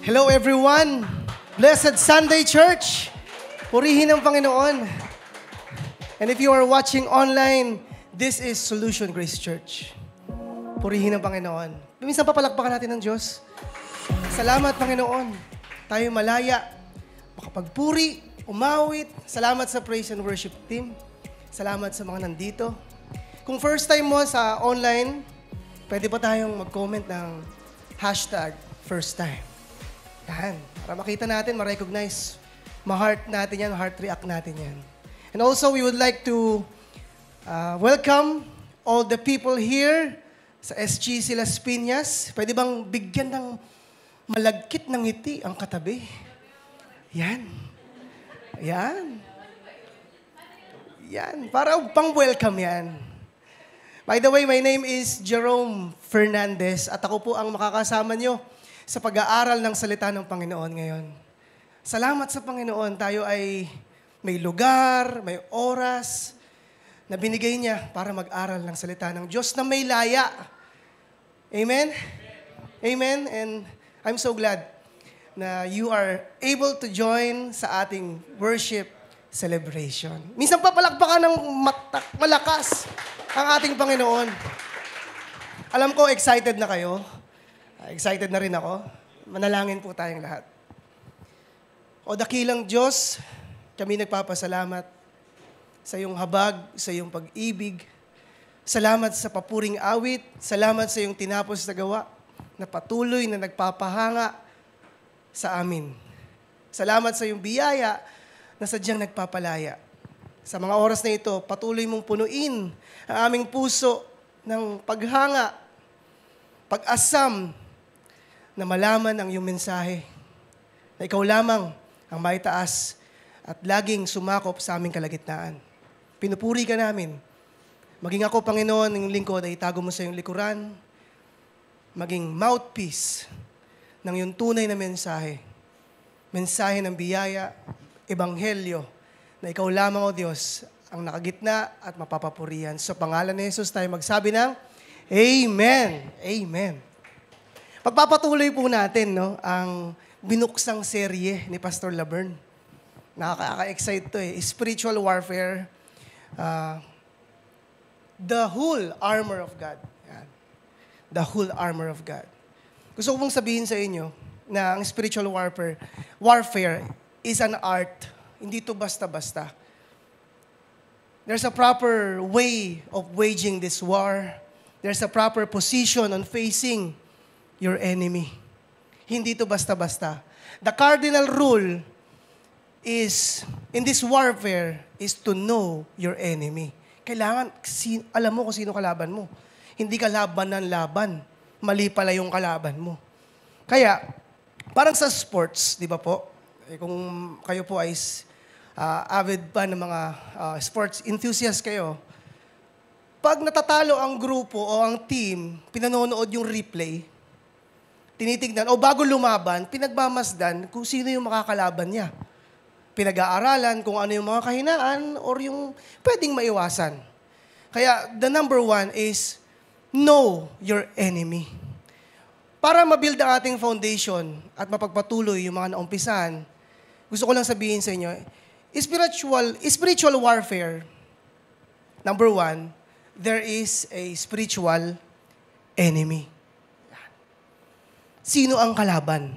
Hello everyone! Blessed Sunday Church! Purihin ang Panginoon. And if you are watching online, this is Solution Grace Church. Purihin ang Panginoon. Minsan papalakpakan natin ng Diyos. Salamat Panginoon. Tayo malaya, makapagpuri, umawit. Salamat sa praise and worship team. Salamat sa mga nandito. Kung first time mo sa online, pwede pa tayong mag-comment ng hashtag first time. Yan. Para makita natin, ma-recognize. Ma-heart natin yan, heart react natin yan. And also, we would like to welcome all the people here sa SGC Las Piñas. Pwede bang bigyan ng malagkit ng ngiti ang katabi? Yan. Yan. Yan. Para pang-welcome yan. By the way, my name is Jerome Fernandez at ako po ang makakasama nyo sa pag-aaral ng salita ng Panginoon ngayon. Salamat sa Panginoon, tayo ay may lugar, may oras na binigay niya para mag-aral ng salita ng Diyos na may laya. Amen? Amen? And I'm so glad na you are able to join sa ating worship celebration. Minsan papalakpakan ng malakas ang ating Panginoon. Alam ko, excited na kayo. Excited na rin ako. Manalangin po tayong lahat. O dakilang Diyos, kami nagpapasalamat sa iyong habag, sa iyong pag-ibig. Salamat sa papuring awit. Salamat sa iyong tinapos na gawa na patuloy na nagpapahanga sa amin. Salamat sa iyong biyaya na sadyang nagpapalaya. Sa mga oras na ito, patuloy mong punuin ang aming puso ng paghanga, pag-asam, na malaman ang iyong mensahe, na ikaw lamang ang maitaas at laging sumakop sa aming kalagitnaan. Pinupuri ka namin. Maging ako, Panginoon, ng lingkod ay itago mo sa iyong likuran, maging mouthpiece ng iyong tunay na mensahe. Mensahe ng biyaya, ebanghelyo, na ikaw lamang, O Diyos, ang nakagitna at mapapapurihan. Sa pangalan ni Jesus tayo magsabi ng Amen. Amen. Pagpapatuloy po natin ang binuksang serye ni Pastor Laverne. Nakaka-excite to eh. Spiritual warfare. The whole armor of God. Yan. The whole armor of God. Gusto ko pong sabihin sa inyo na ang spiritual warfare is an art. Hindi to basta-basta. There's a proper way of waging this war. There's a proper position on facing your enemy. Hindi to basta-basta. The cardinal rule is, in this warfare, is to know your enemy. Kailangan, alam mo kung sino kalaban mo. Hindi ka laban ng laban. Mali pala yung kalaban mo. Kaya, parang sa sports, di ba po? Kung kayo po ay avid pa ng mga sports enthusiast kayo, pag natatalo ang grupo o ang team, pinanonood yung replay, tinitignan, o bago lumaban, pinagmamasdan kung sino yung makakalaban niya. Pinag-aaralan kung ano yung mga kahinaan or yung pwedeng maiwasan. Kaya the number one is know your enemy. Para mabuild ang ating foundation at mapagpatuloy yung mga naumpisan, gusto ko lang sabihin sa inyo, spiritual warfare, number one, there is a spiritual enemy. Sino ang kalaban?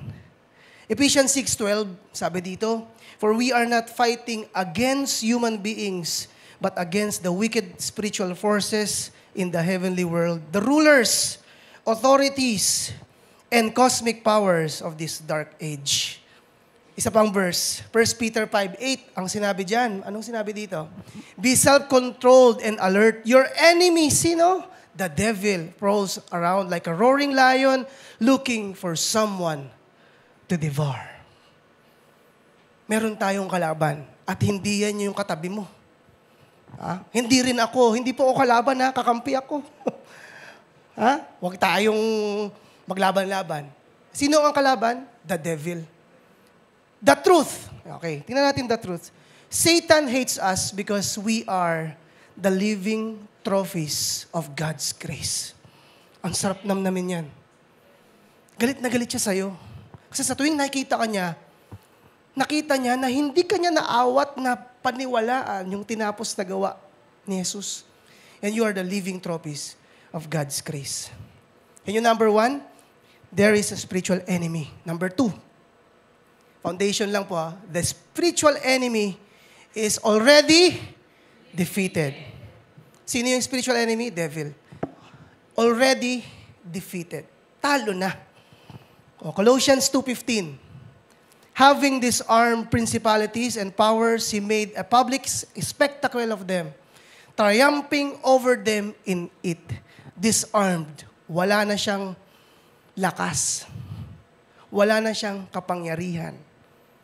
Ephesians 6:12, sabi dito, for we are not fighting against human beings, but against the wicked spiritual forces in the heavenly world, the rulers, authorities, and cosmic powers of this dark age. Isa pang verse, 1 Peter 5:8, ang sinabi diyan. Anong sinabi dito? Be self-controlled and alert. Your enemy, sino? The devil prowls around like a roaring lion looking for someone to devour. Meron tayong kalaban at hindi yan yung katabi mo. Hindi rin ako. Hindi po ako kalaban, kakampi ako. Huwag tayong maglaban-laban. Sino ang kalaban? The devil. The truth. Okay, tingnan natin the truth. Satan hates us because we are the living trophies of God's grace. Ang sarap namnamin yan. Galit na galit siya sa'yo. Kasi sa tuwing nakita niya na hindi kanya naawat na paniwalaan yung tinapos na gawa ni Jesus. And you are the living trophies of God's grace. And yung number 1, there is a spiritual enemy. Number 2, foundation lang po the spiritual enemy is already defeated. Sino yung spiritual enemy? Devil. Already defeated. Talo na. Colossians 2:15. Having disarmed principalities and powers, He made a public spectacle of them, triumphing over them in it. Disarmed. Wala na siyang lakas. Wala na siyang kapangyarihan.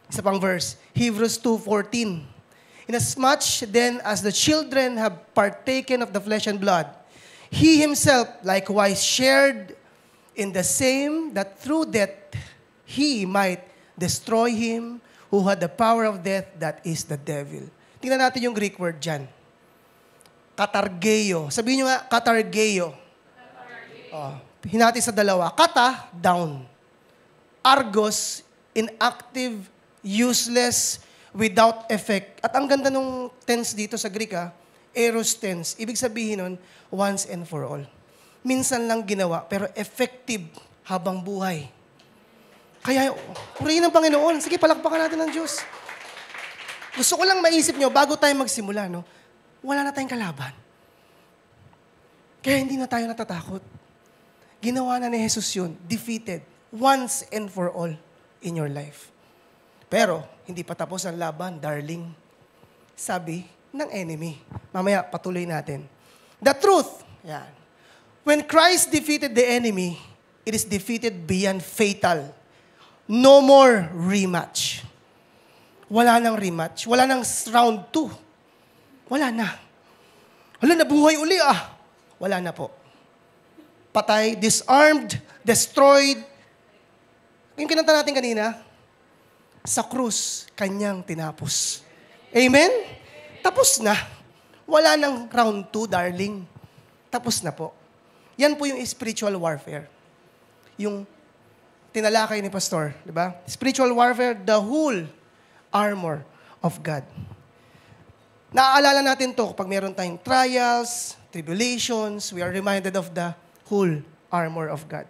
Isa pang verse, Hebrews 2:14. Inasmuch then as the children have partaken of the flesh and blood, He Himself likewise shared in the same, that through death He might destroy him who had the power of death, that is the devil. Tingnan natin yung Greek word dyan. Katargeo. Sabihin nyo nga, katargeo. Hinati sa dalawa. Kata, down. Argos, inactive, useless, without effect. At ang ganda nung tense dito sa Greek, eros tense. Ibig sabihin nun, once and for all. Minsan lang ginawa, pero effective habang buhay. Kaya, purihin ng Panginoon. Sige, palakpakan natin ng Diyos. Gusto ko lang maisip nyo, bago tayo magsimula, no? Wala na tayong kalaban. Kaya hindi na tayo natatakot. Ginawa na ni Jesus yun. Defeated. Once and for all in your life. Pero, hindi pa tapos ang laban, darling. Sabi ng enemy. Mamaya, patuloy natin. The truth. Yan. When Christ defeated the enemy, it is defeated beyond fatal. No more rematch. Wala nang rematch. Wala nang round 2. Wala na. Wala, nabuhay uli Wala na po. Patay, disarmed, destroyed. Yung kinanta natin kanina, sa krus, kanyang tinapos. Amen? Tapos na. Wala nang round 2, darling. Tapos na po. Yan po yung spiritual warfare. Yung tinalakay ni Pastor, di ba? Spiritual warfare, the whole armor of God. Naaalala natin to kapag meron tayong trials, tribulations, we are reminded of the whole armor of God.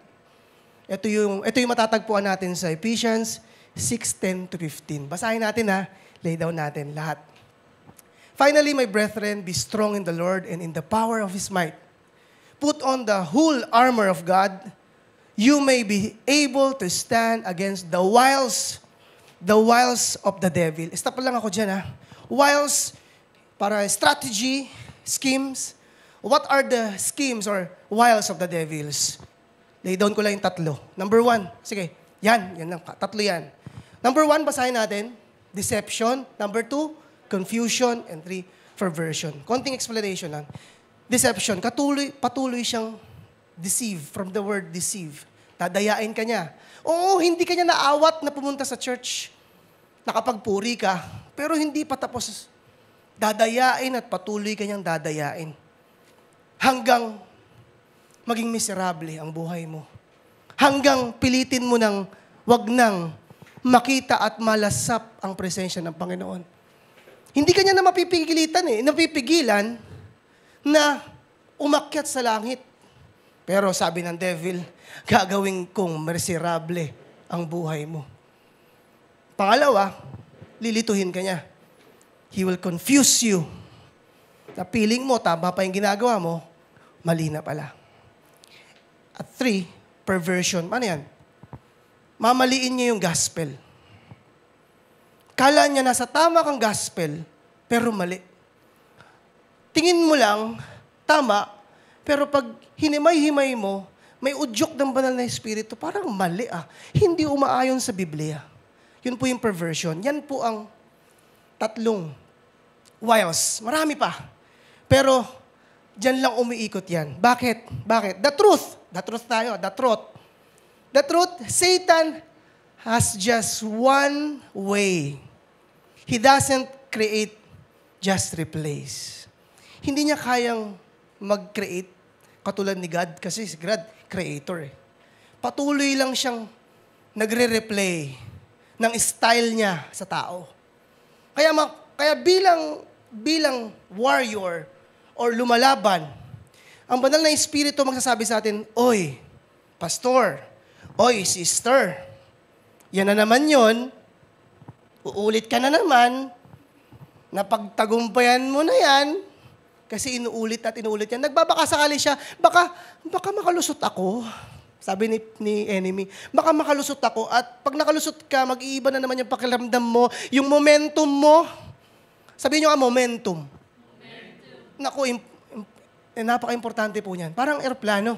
Ito yung matatagpuan natin sa Ephesians 6:10-15. Basahin natin lay down natin lahat. Finally, my brethren, be strong in the Lord and in the power of His might. Put on the whole armor of God, you may be able to stand against the wiles of the devil. Stop lang ako dyan, Wiles, para strategy, schemes. What are the schemes or wiles of the devils? Lay down ko lang yung 3. Number 1, sige, yan lang, 3 yan. Number 1, basahin natin, deception. Number 2, confusion. And 3, perversion. Konting explanation lang. Deception, patuloy siyang deceive, from the word deceive. Dadayain ka niya. Oo, hindi ka niya naawat na pumunta sa church. Nakapagpuri ka, pero hindi pa tapos. Dadayain at patuloy ka niyang dadayain. Hanggang maging miserable ang buhay mo. Hanggang pilitin mo nang wag nang makita at malasap ang presensya ng Panginoon. Hindi ka niya na napipigilan na umakyat sa langit. Pero sabi ng devil, gagawin kong miserable ang buhay mo. Pangalawa, lilituhin ka niya. He will confuse you. Na feeling mo, tama pa yung ginagawa mo, mali na pala. At 3, perversion. Ano yan? Mamaliin niya yung gospel. Kala niya nasa tama kang gospel, pero mali. Tingin mo lang, tama, pero pag hinimay-himay mo, may udyok ng banal na espiritu, parang mali Hindi umaayon sa Biblia. Yun po yung perversion. Yan po ang 3 wiles. Marami pa. Pero, dyan lang umiikot yan. Bakit? The truth. The truth tayo. The truth. The truth, Satan has just one way. He doesn't create, just replace. Hindi niya kayang mag-create katulad ni God, kasi si God, creator Patuloy lang siyang nagre-replay ng style niya sa tao. Kaya bilang warrior or lumalaban, ang banal na Espiritu magsasabi sa atin, "Oy, pastor, oy, sister, yan na naman yon, uulit ka na naman, napagtagumpayan mo na yan, kasi inuulit at inuulit yan." Nagbabaka sakali siya, baka makalusot ako. Sabi ni enemy, baka makalusot ako at pag nakalusot ka, mag-iiba na naman yung pakiramdam mo, yung momentum mo. Sabihin nyo nga, momentum. Naku, napaka-importante po niyan. Parang eroplano.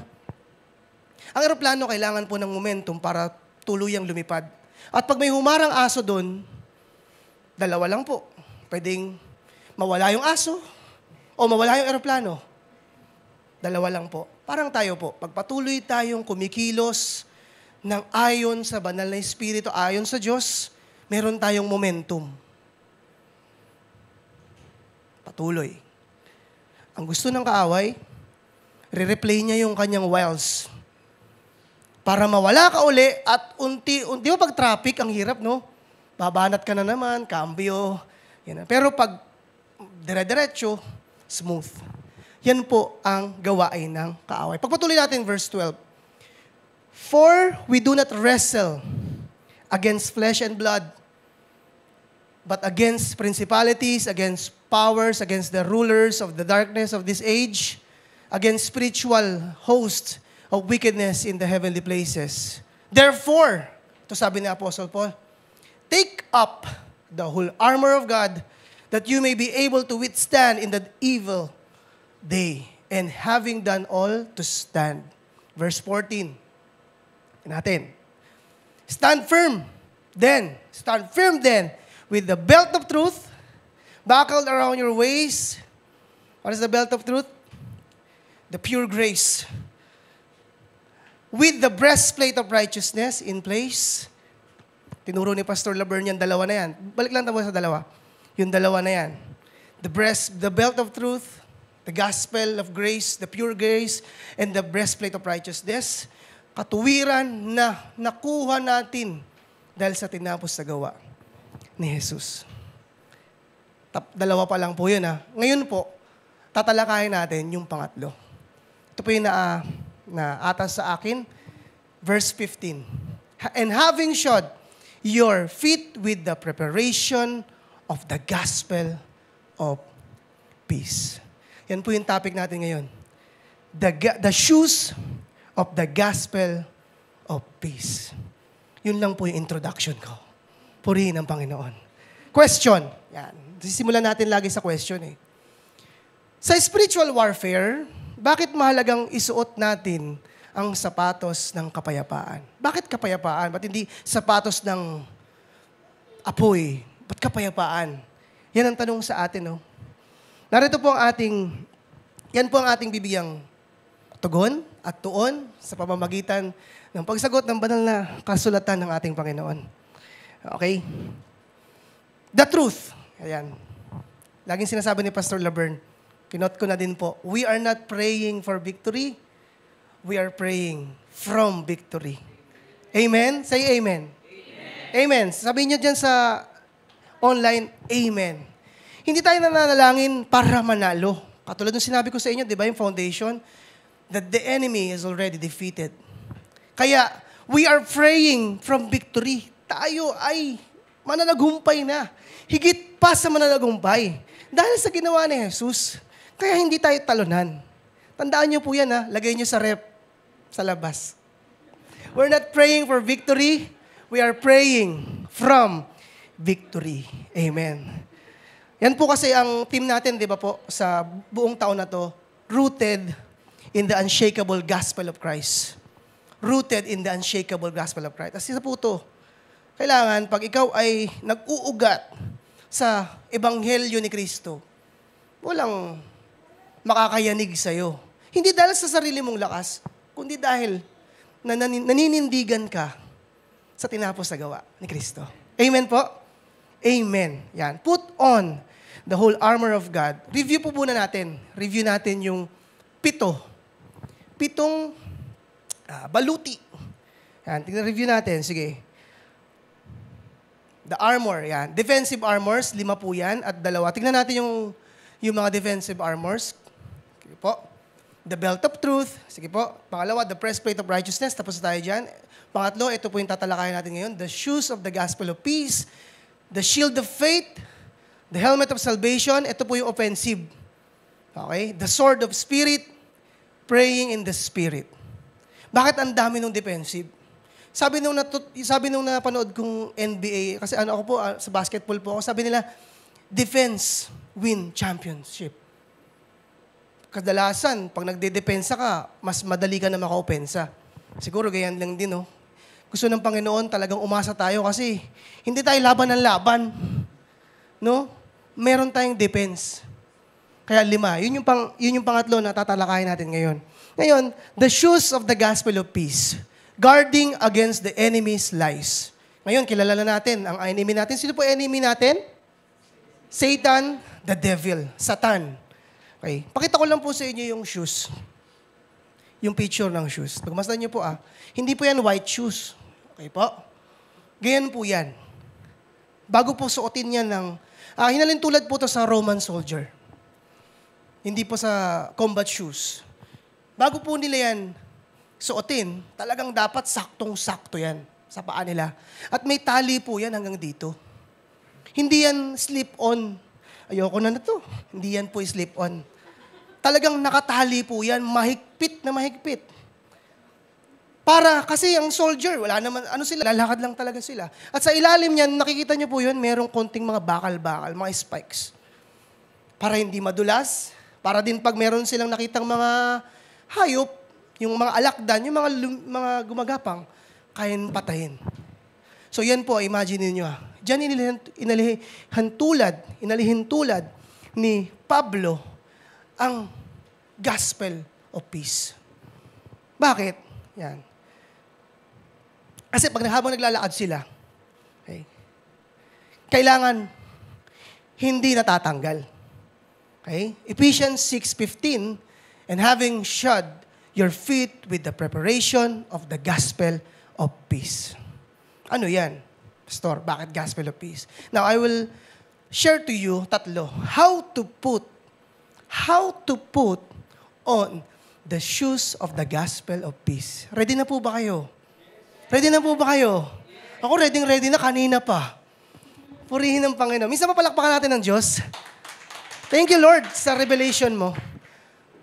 Ang eroplano kailangan po ng momentum para tuluyang lumipad. At pag may humarang aso doon, dalawa lang po. Pwedeng mawala yung aso o mawala yung eroplano. Dalawa lang po. Parang tayo po, pagpatuloy tayong kumikilos ng ayon sa banal na Espiritu, ayon sa Diyos, meron tayong momentum. Patuloy. Ang gusto ng kaaway, re-replay niya yung kanyang wiles. Para mawala ka uli at di ba pag traffic, ang hirap, no? Babanat ka na naman, cambio. Yan. Pero pag dire-diretso, smooth. Yan po ang gawain ng kaaway. Pagpatuloy natin verse 12. For we do not wrestle against flesh and blood, but against principalities, against powers, against the rulers of the darkness of this age, against spiritual hosts of wickedness in the heavenly places. Therefore, ito sabi ni Apostle Paul, take up the whole armor of God, that you may be able to withstand in the evil day, and having done all, to stand. Verse 14. Natin. Stand firm then, with the belt of truth buckled around your waist. What is the belt of truth? The pure grace. With the breastplate of righteousness in place. Tinuro ni Pastor Laverne yan, dalawa na yan. Balik lang tayo sa dalawa. Yung dalawa na yan. The belt of truth, the gospel of grace, the pure grace, and the breastplate of righteousness. Katuwiran na nakuha natin dahil sa tinapos na gawa ni Jesus. Dalawa pa lang po yun, ha. Ngayon po, tatalakayin natin yung pangatlo. Ito po yung atas sa akin. Verse 15. And having shod your feet with the preparation of the gospel of peace. Yan po yung topic natin ngayon. The shoes of the gospel of peace. Yun lang po yung introduction ko. Purihin ang Panginoon. Question. Yan. Sisimulan natin lagi sa question eh. Sa spiritual warfare, bakit mahalagang isuot natin ang sapatos ng kapayapaan? Bakit kapayapaan? Ba't hindi sapatos ng apoy? Ba't kapayapaan? Yan ang tanong sa atin, no? Narito po yan po ang ating bibigyang tugon at tuon sa pamamagitan ng pagsagot ng banal na kasulatan ng ating Panginoon. Okay? The truth. Ayan. Laging sinasabi ni Pastor Laverne, kinot ko na din po, we are not praying for victory, we are praying from victory. Amen? Say amen. Amen. Amen. Sabihin nyo dyan sa online, amen. Hindi tayo nananalangin para manalo. Katulad ng sinabi ko sa inyo, di ba, yung foundation, that the enemy is already defeated. Kaya, we are praying from victory. Tayo ay mananagumpay na. Higit pa sa mananagumpay. Dahil sa ginawa ni Jesus. Kaya hindi tayo talunan. Tandaan nyo po yan, ha? Lagay nyo sa rep, sa labas. We're not praying for victory. We are praying from victory. Amen. Yan po kasi ang team natin, di ba po, sa buong taon na to, rooted in the unshakable gospel of Christ. Rooted in the unshakable gospel of Christ. At isa po ito, kailangan, pag ikaw ay nag-uugat sa ebanghelyo ni Kristo, walang makakayanig sa'yo. Hindi dahil sa sarili mong lakas, kundi dahil naninindigan ka sa tinapos na gawa ni Kristo. Amen po? Amen. Yan. Put on the whole armor of God. Review po muna natin. Review natin yung pitong baluti. Yan. Tingnan review natin. Sige. The armor, yan. Defensive armors, 5 po yan at 2. Tingnan natin yung mga defensive armors. Sige po. The belt of truth. Sige po. Pangalawa, the breastplate of righteousness. Tapos tayo dyan. Pangatlo, ito po yung tatalakayan natin ngayon. The shoes of the gospel of peace. The shield of faith. The helmet of salvation. Ito po yung offensive. Okay? The sword of spirit. Praying in the spirit. Bakit ang dami ng defensive? Sabi nung napanood kong NBA, kasi ako po, sa basketball po ako, sabi nila, defense win championship. Kadalasan, pag nagde-depensa ka, mas madali ka na maka-opensa. Siguro ganyan lang din, no? Gusto ng Panginoon talagang umasa tayo kasi hindi tayo laban ng laban. No? Meron tayong defense. Kaya 5. Yun yung pangatlo na tatalakayin natin ngayon. Ngayon, the shoes of the gospel of peace. Guarding against the enemy's lies. Ngayon, kilala na natin ang enemy natin. Sino po enemy natin? Satan, the devil, Satan. Okay. Pakita ko lang po sa inyo yung shoes. Yung picture ng shoes. Pagmasdan niyo po hindi po yan white shoes. Okay po? Ganyan po yan. Bago po suotin yan hinalintulad po to sa Roman soldier. Hindi po sa combat shoes. Bago po nila yan suotin, talagang dapat saktong-sakto yan sa paa nila. At may tali po yan hanggang dito. Hindi yan slip-on. Ayoko na to. Hindi yan po slip-on. Talagang nakatali po yan, mahigpit na mahigpit. Kasi ang soldier, wala naman, lalakad lang talaga sila. At sa ilalim niyan, nakikita niyo po yun, merong konting mga bakal-bakal, mga spikes. Para hindi madulas, para din pag meron silang nakitang mga hayop, yung mga alakdan, yung mga gumagapang, kayan patayin. So yan po, imagine niyo Diyan inalihin tulad ni Pablo ang gospel of peace. Bakit? Yan. Kasi habang naglalakad sila, okay, kailangan hindi natatanggal. Okay? Ephesians 6:15, and having shod your feet with the preparation of the gospel of peace. Ano yan? Pastor, bakit gospel of peace? Now, I will share to you 3. How to put on the shoes of the gospel of peace. Ready na po ba kayo? Ready na po ba kayo? Ako ready na kanina pa. Purihin ng Panginoon. Minsan papalakpakan natin ng Diyos. Thank you, Lord, sa revelation mo.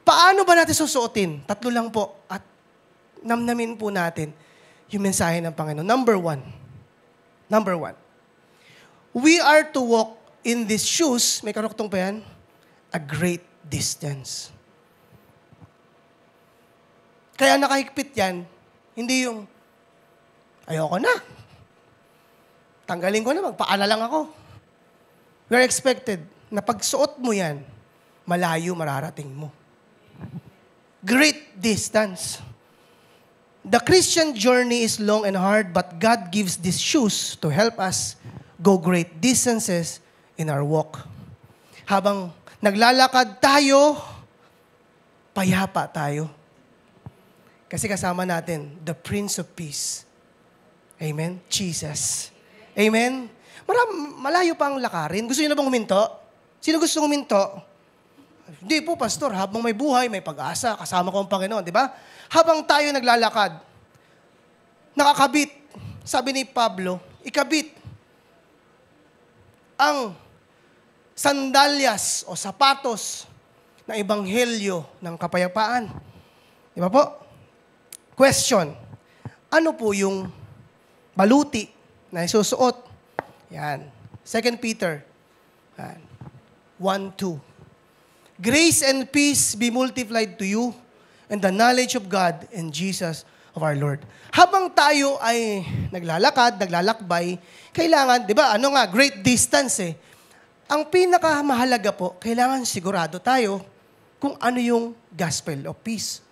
Paano ba natin susuotin? 3 lang po. At namnamin po natin yung mensahe ng Panginoon. Number 1. We are to walk in these shoes, may karuktong pa yan, a great distance. Kaya nakahigpit yan, hindi yung, ayoko na. Tanggalin ko na, magpaala lang ako. We're expected na pagsuot mo yan, malayo mararating mo. Great distance. The Christian journey is long and hard, but God gives these shoes to help us go great distances in our walk. Habang naglalakad tayo, payapa tayo. Kasi kasama natin, the Prince of Peace. Amen? Jesus. Amen? Malayo pa ang lakarin. Gusto niyo na bang huminto? Sino gusto huminto? Hindi po, Pastor. Habang may buhay, may pag-asa. Kasama ko ang Panginoon. Di ba? Habang tayo naglalakad, nakakabit, sabi ni Pablo, ikabit ang sandalyas o sapatos ng ebanghelyo ng kapayapaan. Di ba po? Question. Ano po yung baluti na isusuot? Yan. 2 Peter 1:2. Grace and peace be multiplied to you and the knowledge of God and Jesus of our Lord. Habang tayo ay naglalakbay, kailangan, di ba, great distance eh. Ang pinakamahalaga po, kailangan sigurado tayo kung ano yung gospel of peace.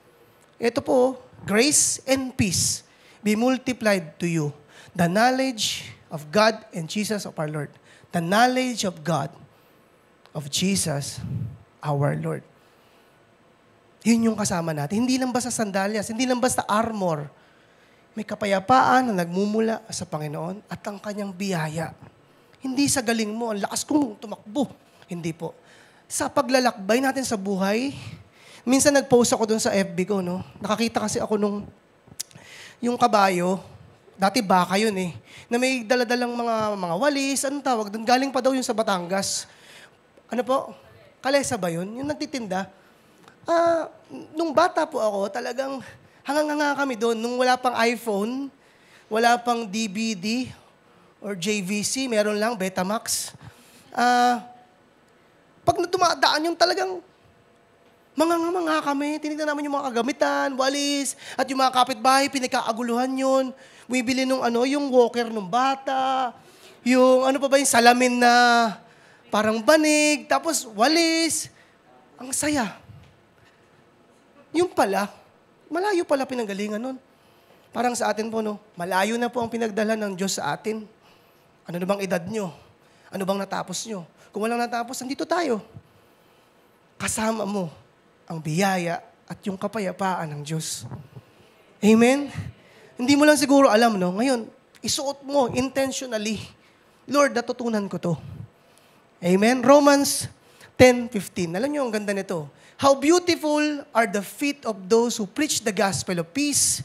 Ito po, grace and peace be multiplied to you. The knowledge of God and Jesus of our Lord. The knowledge of God, of Jesus, our Lord. Yun yung kasama natin. Hindi lang basta sandalyas, hindi lang basta armor. May kapayapaan na nagmumula sa Panginoon at ang kanyang biyaya. Hindi sa galing mo, ang lakas kong tumakbo. Hindi po. Sa paglalakbay natin sa buhay, minsan nag-post ako dun sa FB ko, no? Nakakita kasi ako yung kabayo, dati baka yun eh, na may daladalang mga walis, anong tawag doon? Galing pa daw yun sa Batangas. Ano po? Kalesa ba yun? Yung nagtitinda. Nung bata po ako, talagang hangang-hanga kami doon. Nung wala pang iPhone, wala pang DVD or JVC, meron lang, Betamax. Pag natumadaan yung talagang mga kami, tinignan namin yung mga kagamitan, walis, at yung mga kapitbahay, pinagkaaguluhan yun. Bumibili yung walker ng bata, yung ano pa ba yung salamin na parang banig, tapos walis. Ang saya. Yung pala, malayo pala pinanggalingan nun. Parang sa atin po, no? Malayo na po ang pinagdala ng Diyos sa atin. Ano na bang edad nyo? Ano bang natapos nyo? Kung walang natapos, nandito tayo. Kasama mo ang biyaya at yung kapayapaan ng Diyos. Amen? Hindi mo lang siguro alam, no? Ngayon, isuot mo intentionally. Lord, natutunan ko to. Amen? Romans 10:15. Alam niyo, ang ganda nito. How beautiful are the feet of those who preach the gospel of peace,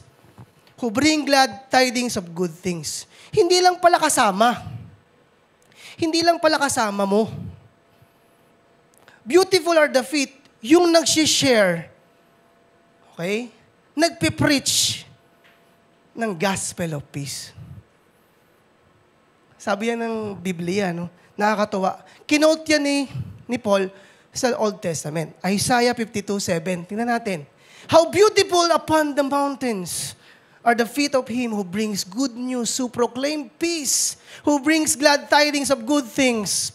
who bring glad tidings of good things. Hindi lang pala kasama. Hindi lang pala kasama mo. Beautiful are the feet, yung nagsishare, okay? Nagpipreach ng gospel of peace. Sabi yan ng Biblia, no? Nakakatuwa. Kinote yan ni Paul sa Old Testament. Isaiah 52:7. Tingnan natin. How beautiful upon the mountains are the feet of him who brings good news, who proclaim peace, who brings glad tidings of good things,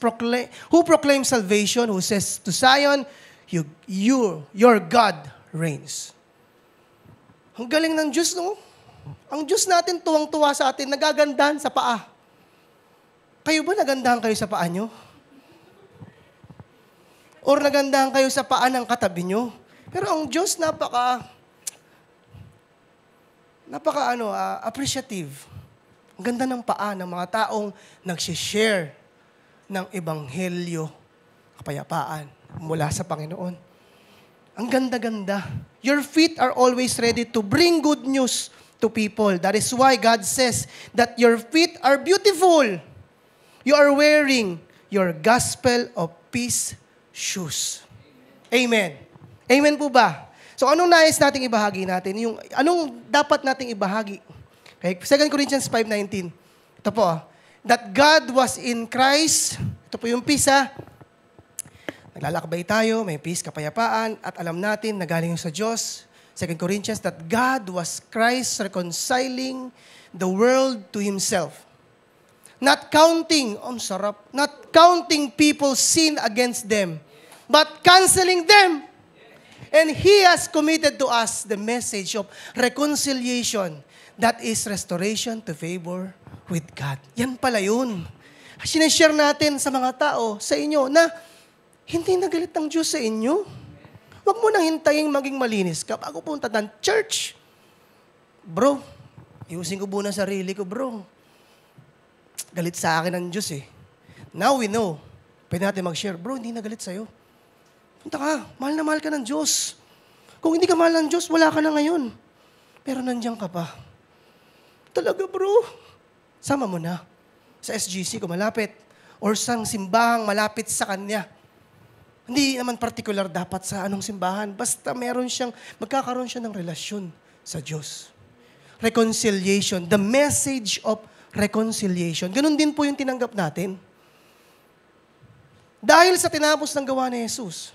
who proclaims salvation, who says to Zion, your God reigns. Ang galing ng Diyos, no? Ang Diyos natin tuwang-tuwa sa atin, nagagandahan sa paa. Kayo ba nagandahan kayo sa paa nyo? Or nagandahan kayo sa paa ng katabi nyo? Pero ang Diyos appreciative. Ang ganda ng paa ng mga taong nagsishare ng ebanghelyo, kapayapaan mula sa Panginoon. Ang ganda-ganda. Your feet are always ready to bring good news to people. That is why God says that your feet are beautiful. You are wearing your gospel of peace shoes. Amen. Amen po ba? So anong nais nating ibahagi natin? Anong dapat nating ibahagi? Okay? 2 Corinthians 5:19. Ito po. That God was in Christ. Ito po yung peace, ha? Naglalakbay tayo, may peace, kapayapaan, at alam natin na galing sa Diyos. 2 Corinthians, that God was Christ reconciling the world to Himself. Not counting people's sin against them, but canceling them. And He has committed to us the message of reconciliation, that is restoration to favor with God. Yan pala yun. Sinishare natin sa mga tao, sa inyo, na hindi nagalit ang Diyos sa inyo. Huwag mo nang hintayin maging malinis ka bago punta ng church. Bro, iusin ko muna sarili ko, bro. Galit sa akin ang Diyos eh. Now we know. Pwede natin mag-share. Bro, hindi nagalit sa'yo. Punta ka, mahal na mahal ka ng Diyos. Kung hindi ka mahal ng Diyos, wala ka na ngayon. Pero nandiyan ka pa. Talaga, bro. Sama mo na. Sa SGC ko malapit. Or sa simbahang malapit sa Kanya. Hindi naman particular dapat sa anong simbahan. Basta magkakaroon siya ng relasyon sa Diyos. Reconciliation. The message of reconciliation. Ganun din po yung tinanggap natin. Dahil sa tinapos ng gawa ni Jesus,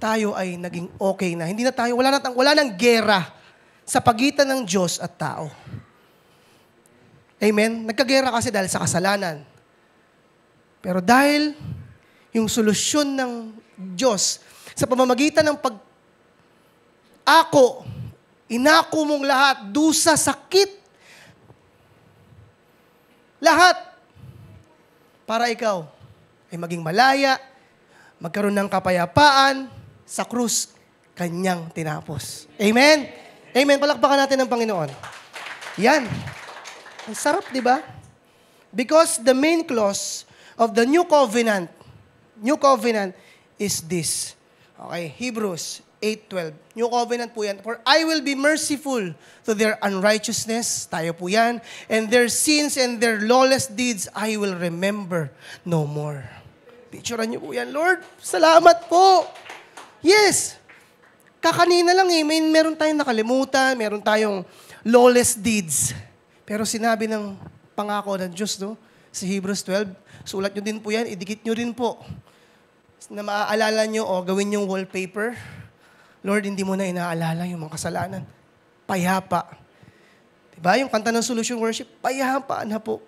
tayo ay naging okay na. Wala nang gera sa pagitan ng Diyos at tao. Amen? Nagkagera kasi dahil sa kasalanan. Pero dahil yung solusyon ng Diyos sa pamamagitan ng inako mong lahat, dusa, sakit, lahat, para ikaw ay maging malaya, magkaroon ng kapayapaan, sa krus, Kanyang tinapos. Amen? Amen. Palakpakan natin ng Panginoon. Yan. Ang sarap, di ba? Because the main clause of the new covenant. New covenant is this. Okay, Hebrews 8:12. New covenant po yan. For I will be merciful to their unrighteousness. Tayo po yan. And their sins and their lawless deeds I will remember no more. Picturean niyo po yan, Lord. Salamat po. Yes. Kakanina lang meron tayong nakalimutan, meron tayong lawless deeds. Pero sinabi ng pangako ng Diyos, no? Sa Hebrews 12, sulat nyo din po yan, idikit nyo rin po. Na maaalala nyo o gawin yung wallpaper. Lord, hindi mo na inaalala yung mga kasalanan. Payapa. Diba? Yung kanta ng Solution Worship, payapa na po.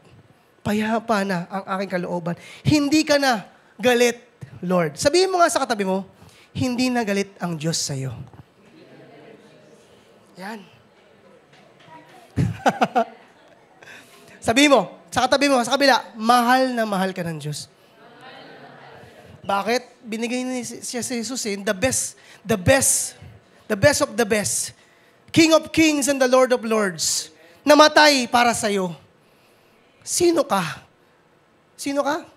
Payapa na ang aking kalooban. Hindi ka na galit, Lord. Sabihin mo nga sa katabi mo, hindi na galit ang Diyos sa'yo. Yan. Sabihin mo, sa katabi mo, sa kabila, mahal na mahal ka ng Diyos. Bakit? Binigay ni siya si Jesus the best of the best. King of kings and the Lord of lords. Namatay para sa'yo. Sino ka? Sino ka?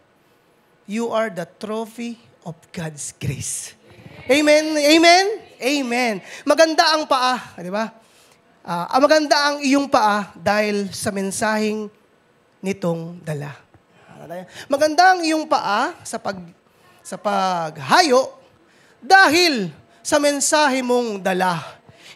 You are the trophy of God's grace. Amen? Amen? Amen. Maganda ang paa, di ba? Maganda ang iyong paa dahil sa mensaheng nitong dala. Maganda ang iyong paa sa paghayo dahil sa mensahe mong dala.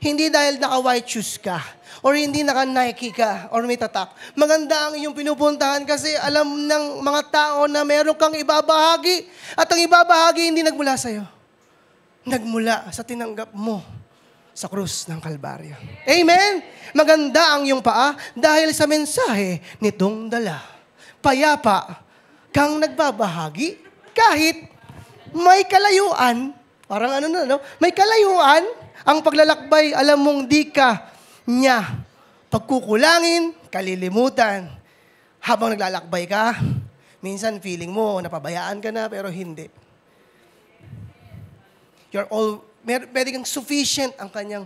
Hindi dahil naka-white shoes ka or hindi naka-Nike ka or may tatak. Maganda ang iyong pinupuntahan kasi alam ng mga tao na meron kang ibabahagi at ang ibabahagi hindi nagmula sa'yo. Nagmula sa tinanggap mo sa krus ng Kalbaryo. Amen? Maganda ang iyong paa dahil sa mensahe nitong dala. Payapa kang nagbabahagi kahit may kalayuan, parang may kalayuan, ang paglalakbay, alam mong di ka niya pagkukulangin, kalilimutan. Habang naglalakbay ka, minsan feeling mo, napabayaan ka na, pero hindi. Pwede kang sufficient ang kanyang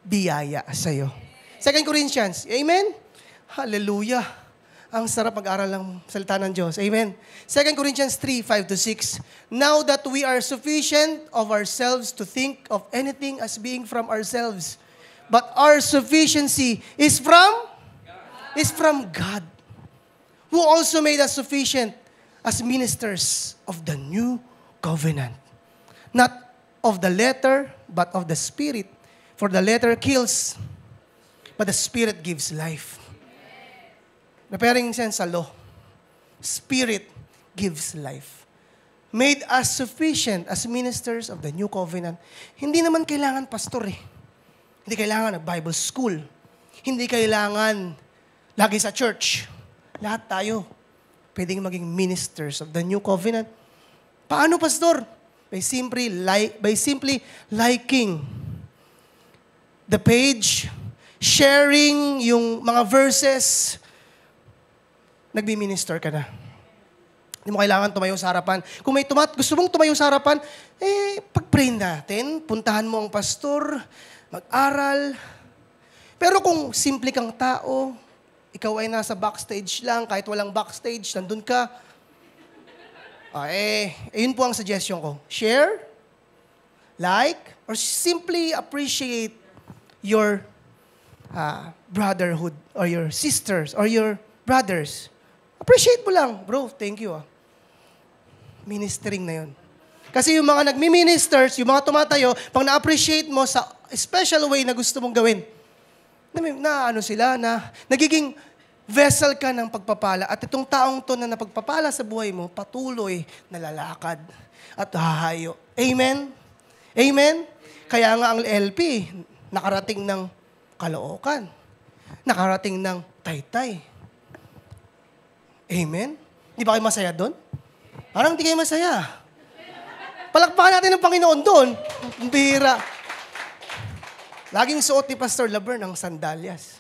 biyaya sa'yo. 2 Corinthians, amen? Hallelujah. Ang sarap mag-aral ng salita ng Diyos. Amen. 2 Corinthians 3:5-6. Now that we are sufficient of ourselves to think of anything as being from ourselves, but our sufficiency is from God, who also made us sufficient as ministers of the new covenant. Not of the letter, but of the Spirit. For the letter kills, but the Spirit gives life. Repairing sense sa law. Spirit gives life. Made us sufficient as ministers of the new covenant. Hindi naman kailangan pastor eh. Hindi kailangan Bible school. Hindi kailangan lagi sa church. Lahat tayo pwedeng maging ministers of the new covenant. Paano, pastor? By simply liking the page, sharing yung mga verses, nagbi-minister ka na. Hindi mo kailangan tumayo sa harapan. Kung may gusto mong tumayo sa harapan, pag-pray natin, puntahan mo ang pastor, mag-aral. Pero kung simple kang tao, ikaw ay nasa backstage lang, kahit walang backstage, nandun ka, yun po ang suggestion ko. Share, like, or simply appreciate your brotherhood, or your sisters, or your brothers. Appreciate mo lang. Bro, thank you. Ministering na yun. Kasi yung mga nagmi-ministers, yung mga tumatayo, pag na-appreciate mo sa special way na gusto mong gawin, nagiging vessel ka ng pagpapala. At itong taong to na napagpapala sa buhay mo, patuloy na lalakad at hahayo. Amen? Amen? Kaya nga ang LP, nakarating ng Caloocan. Nakarating ng Taytay. Amen? Di ba kayo masaya doon? Parang hindi kayo masaya. Palakpakan natin ng Panginoon doon. Ang bihira. Laging suot ni Pastor Laber ng sandalyas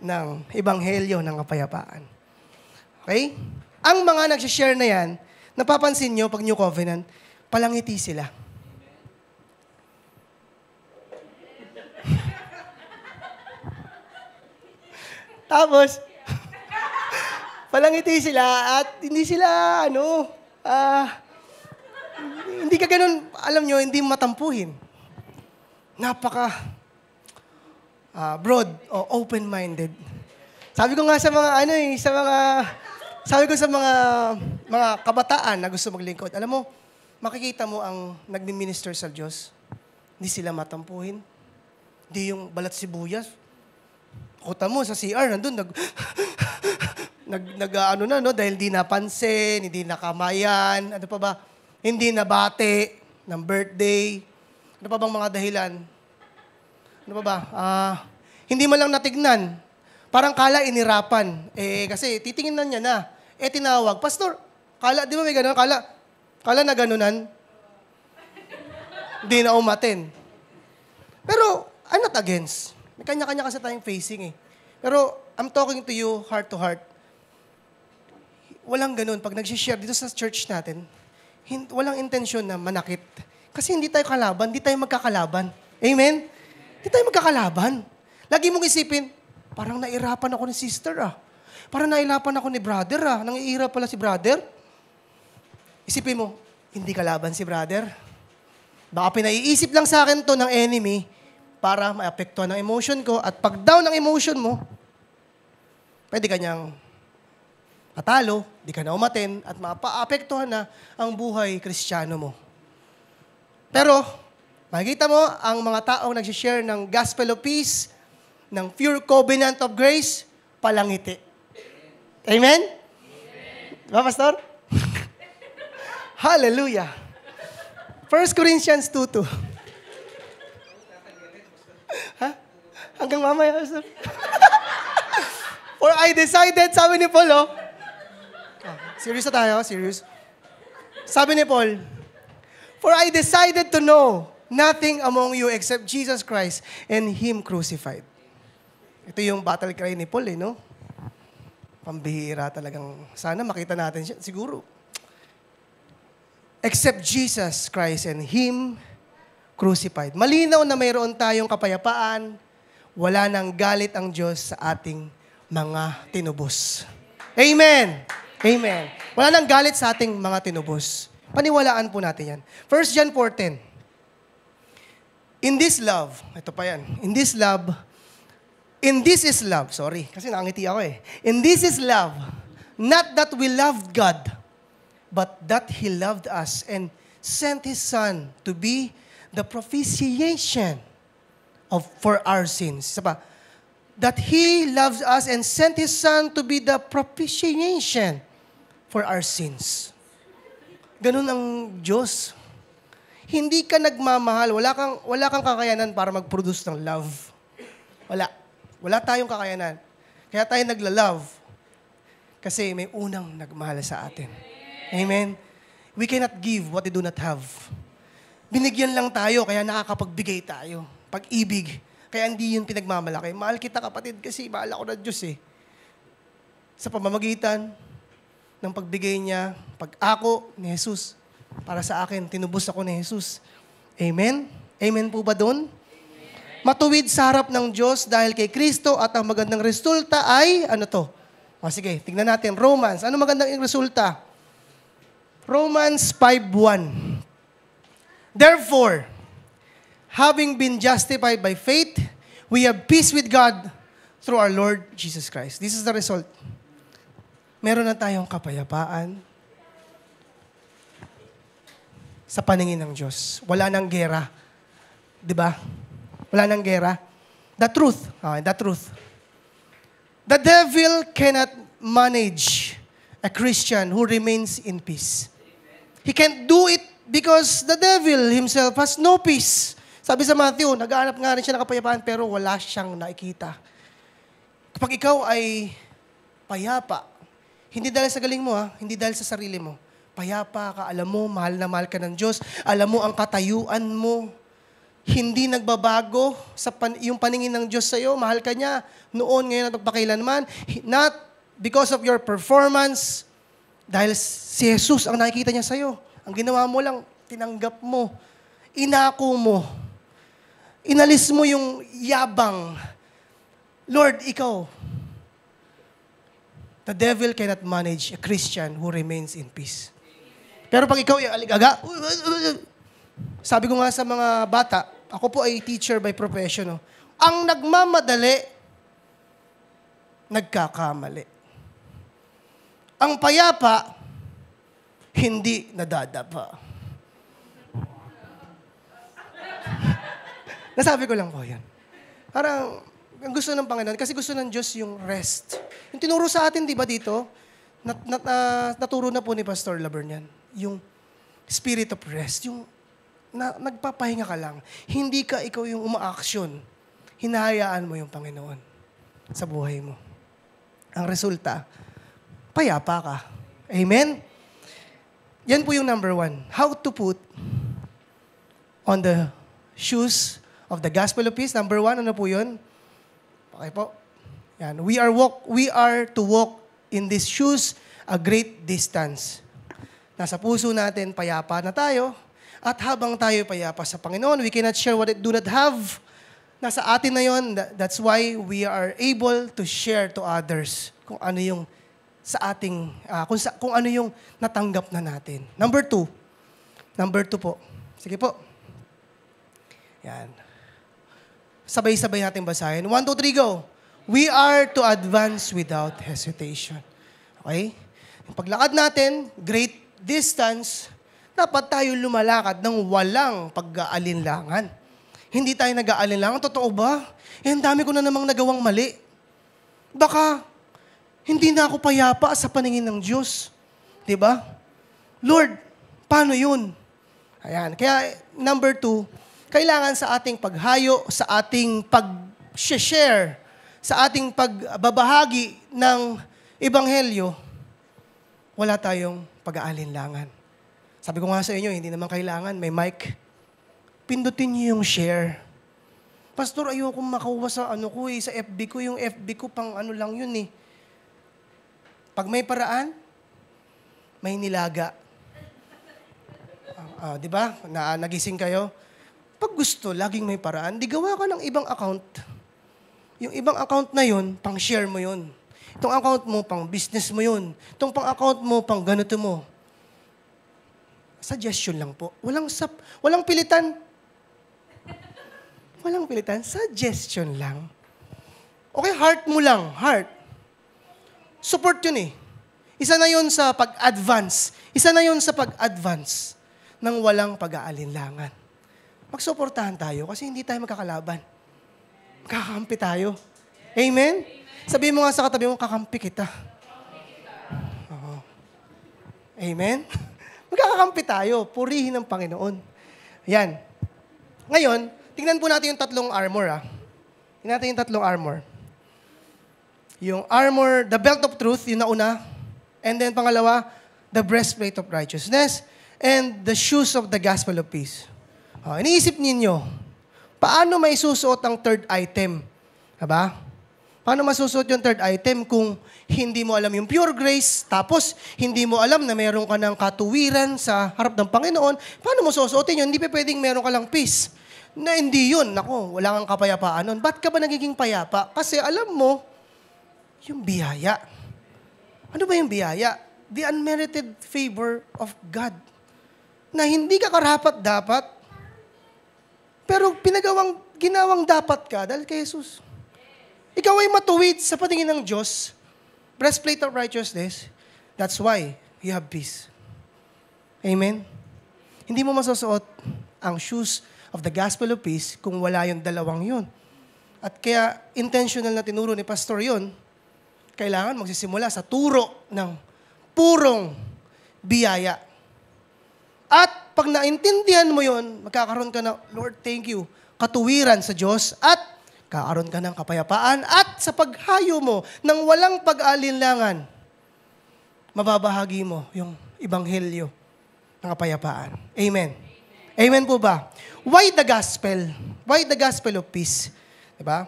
ng Ebanghelyo ng Kapayapaan. Okay? Ang mga nagsishare na yan, napapansin nyo pag New Covenant, palangiti sila. Tapos, Palangiti sila at hindi sila, hindi ka ganun, alam nyo, hindi matampuhin. Napaka broad o open-minded. Sabi ko nga sa mga, sabi ko sa mga kabataan na gusto maglingkod, alam mo, makikita mo ang nagmi-minister sa Diyos. Hindi sila matampuhin. Hindi yung balat sibuyas. Kuta mo sa CR, nandun, dahil di napansin, hindi nakamayan, ano pa ba, hindi nabate ng birthday, ano pa bang mga dahilan? Ano pa ba? Hindi man lang natignan. Parang kala inirapan. Kasi titingnan niya na. Tinawag, Pastor, kala, di ba may gano'n? Kala na ganonan. Hindi na umaten. Pero, I'm not against. May kanya-kanya kasi tayong facing Pero, I'm talking to you heart to heart. Walang ganun. Pag nag-share dito sa church natin, walang intensyon na manakit. Kasi hindi tayo kalaban, hindi tayo magkakalaban. Amen? Hindi tayo magkakalaban. Lagi mong isipin, parang nairapan ako ni sister Parang nairapan ako ni brother Nangiirap pala si brother. Isipin mo, hindi kalaban si brother. Baka pinaiisip lang sa akin to ng enemy para maapektuhan ng emotion ko at pag down ng emotion mo, pwede ka niyang matalo, di ka na umaten, at mapaapektuhan na ang buhay Kristiyano mo. Pero, makikita mo, ang mga taong nagsishare ng Gospel of Peace, ng Pure Covenant of Grace, palangiti. Amen? Diba, Pastor? Hallelujah. 1 Corinthians 2:2. Hanggang mamaya, Pastor. For I decided, sabi ni Paul, serious na tayo, serious. Sabi ni Paul, for I decided to know nothing among you except Jesus Christ and Him crucified. Ito yung battle cry ni Paul, no? Pambihira talagang. Sana makita natin siya. Siguro. Except Jesus Christ and Him crucified. Malinaw na mayroon tayong kapayapaan. Wala nang galit ang Diyos sa ating mga tinubos. Amen! Amen. Wala nang galit sa ating mga tinubos. Paniwalaan po natin yan. 1 John 4:10. In this love, ito pa yan. In this is love, sorry, kasi nakangiti ako In this is love, not that we loved God, but that He loved us and sent His Son to be the propitiation for our sins. Sapa, that He loves us and sent His Son to be the propitiation for our sins. Ganun ang Diyos. Hindi ka nagmamahal, wala kang kakayanan para mag-produce ng love. Wala tayong kakayanan. Kaya tayo nagla-love. Kasi may unang nagmahal sa atin. Amen? We cannot give what we do not have. Binigyan lang tayo, kaya nakakapagbigay tayo. Pag-ibig. Kaya hindi yun pinagmamalaki. Mahal kita, kapatid, kasi mahal ako ng Diyos Sa pamamagitan ng pagbigay niya, pag-ako ni Jesus, para sa akin, tinubos ako ni Jesus. Amen? Amen po ba doon? Matuwid sa harap ng Diyos dahil kay Kristo at ang magandang resulta ay, sige, tingnan natin. Romans. Ano magandang resulta? Romans 5:1. Therefore, having been justified by faith, we have peace with God through our Lord Jesus Christ. This is the result. Meron na tayong kapayapaan sa paningin ng Diyos. Wala nang gera. Diba? Wala nang gera. The truth. The truth. The devil cannot manage a Christian who remains in peace. He can't do it because the devil himself has no peace. Sabi sa Matthew, nag-aanap nga rin siya ng kapayapaan pero wala siyang nakikita. Kapag ikaw ay payapa, hindi dahil sa galing mo, hindi dahil sa sarili mo. Payapa ka, alam mo, mahal na mahal ka ng Diyos, alam mo ang katayuan mo, hindi nagbabago yung paningin ng Diyos sa'yo, mahal ka niya, noon, ngayon at magpakailanman, not because of your performance, dahil si Jesus ang nakikita niya sa'yo. Ang ginawa mo lang, tinanggap mo, inako mo, inalis mo yung yabang. Lord, ikaw, The devil cannot manage a Christian who remains in peace. Pero pag ikaw ay aligaga, sabi ko nga sa mga bata, ako po ay teacher by profession. No? Ang nagmamadali, nagkakamali. Ang payapa, hindi nadadapa. Nasabi ko lang po yan. Parang, ang gusto ng Panginoon, kasi gusto ng Diyos yung rest. Yung tinuro sa atin, di ba dito, naturo na po ni Pastor Laverne yan. Yung spirit of rest, yung nagpapahinga ka lang. Hindi ka ikaw yung uma-action. Hinahayaan mo yung Panginoon sa buhay mo. Ang resulta, payapa ka. Amen? Yan po yung number 1. How to put on the shoes of the gospel of peace. Number 1, ano po yun? Okay po. Yan. We are to walk in these shoes a great distance. Nasa puso natin, payapa na tayo. At habang tayo payapa sa Panginoon, we cannot share what it do not have. Nasa atin na yun. That's why we are able to share to others kung ano yung sa ating, kung ano yung natanggap na natin. Number 2 po. Sige po. Yan. Sabay-sabay natin basahin. 1, 2, 3, go. We are to advance without hesitation. Okay? Yung paglakad natin, great distance, dapat tayo lumalakad ng walang pag-aalinlangan. Hindi tayo nag-aalinlangan. Totoo ba? Ang dami ko na namang nagawang mali. Baka, hindi na ako payapa sa paningin ng Diyos. Diba? Lord, paano yun? Ayan. Kaya, number 2, kailangan sa ating paghayo, sa ating pag-share, sa ating pagbabahagi ng Ebanghelyo, wala tayong pag-aalinlangan. Sabi ko nga sa inyo, hindi naman kailangan, may mic. Pindutin niyo yung share. Pastor, ayoko makuha sa sa FB ko. Yung FB ko pang lang yun eh. Pag may paraan, may nilaga. Di ba? Nagising kayo. Pag gusto, laging may paraan, di gawa ka ng ibang account. Yung ibang account na yun, pang share mo yun. Itong account mo, pang business mo yun. Itong pang account mo, pang ganito mo. Suggestion lang po. Walang pilitan. Walang pilitan. Suggestion lang. Okay, heart mo lang. Heart. Support yun eh. Isa na yun sa pag-advance. Isa na yun sa pag-advance ng walang pag-aalinlangan. Magsuportahan tayo kasi hindi tayo magkakalaban. Magkakampi tayo. Amen? Sabihin mo nga sa katabi mo, kakampi kita. Oo. Amen? Magkakakampi tayo. Purihin ng Panginoon. Yan. Ngayon, tingnan po natin yung 3 armor. Tingnan natin yung 3 armor. Yung armor, the belt of truth, yung nauna. And then pangalawa, the breastplate of righteousness. And the shoes of the gospel of peace. Iniisip ninyo, paano may susuot ang 3rd item? Diba? Paano masusuot yung 3rd item kung hindi mo alam yung pure grace, tapos hindi mo alam na meron ka ng katuwiran sa harap ng Panginoon, paano mo susuotin yun? Hindi pa pwedeng meron ka lang peace. Na hindi yun. Naku, wala kang kapayapaan nun. Ba't ka ba nagiging payapa? Kasi alam mo, yung biyaya. Ano ba yung biyaya? The unmerited favor of God. Na hindi ka karapat-dapat, pero ginawang dapat ka dahil kay Jesus. Ikaw ay matuwid sa patingin ng Diyos. Breastplate of righteousness. That's why you have peace. Amen? Hindi mo masusuot ang shoes of the gospel of peace kung wala yung dalawang yun. At kaya intentional na tinuro ni Pastor yun, kailangan magsisimula sa turo ng purong biyaya. At pag naintindihan mo yun, magkakaroon ka na, Lord, thank you, katuwiran sa Diyos at kakaroon ka ng kapayapaan at sa paghayo mo ng walang pag-alinlangan, mababahagi mo yung ebanghelyo ng kapayapaan. Amen. Amen po ba? Why the gospel? Why the gospel of peace? Diba?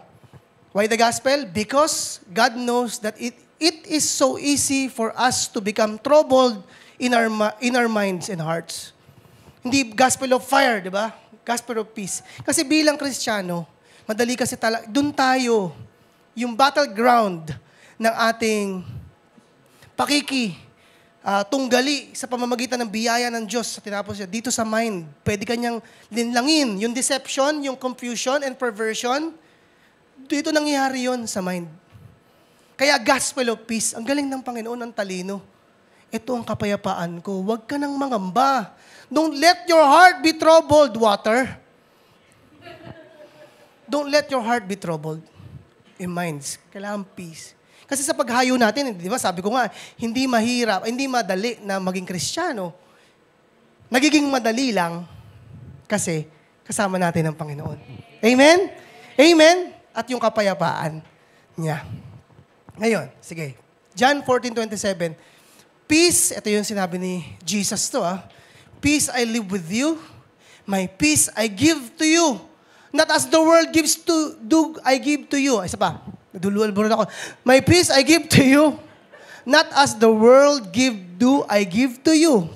Why the gospel? Because God knows that it is so easy for us to become troubled in our minds and hearts. Hindi gospel of fire, di ba? Gospel of peace. Kasi bilang Kristiyano, madali kasi doon tayo, yung battleground ng ating tunggali sa pamamagitan ng biyaya ng Diyos sa tinapos niya. Dito sa mind, pwede kanyang linlangin. Yung deception, yung confusion and perversion, dito nangyayari yon sa mind. Kaya gospel of peace, ang galing ng Panginoon, ang talino. Ito ang kapayapaan ko. Huwag ka nang mangamba. Don't let your heart be troubled, water. Don't let your heart be troubled. In minds, kailangan peace. Kasi sa paghayo natin, di ba, sabi ko nga, hindi mahirap, hindi madali na maging Kristiyano. Nagiging madali lang kasi kasama natin ang Panginoon. Amen? Amen? At yung kapayapaan niya. Ngayon, sige. John 14:27. Peace, ito yung sinabi ni Jesus to. Peace I live with you. My peace I give to you. Not as the world gives to, do I give to you. Isa pa. Nadululburan ako. My peace I give to you. Not as the world do I give to you.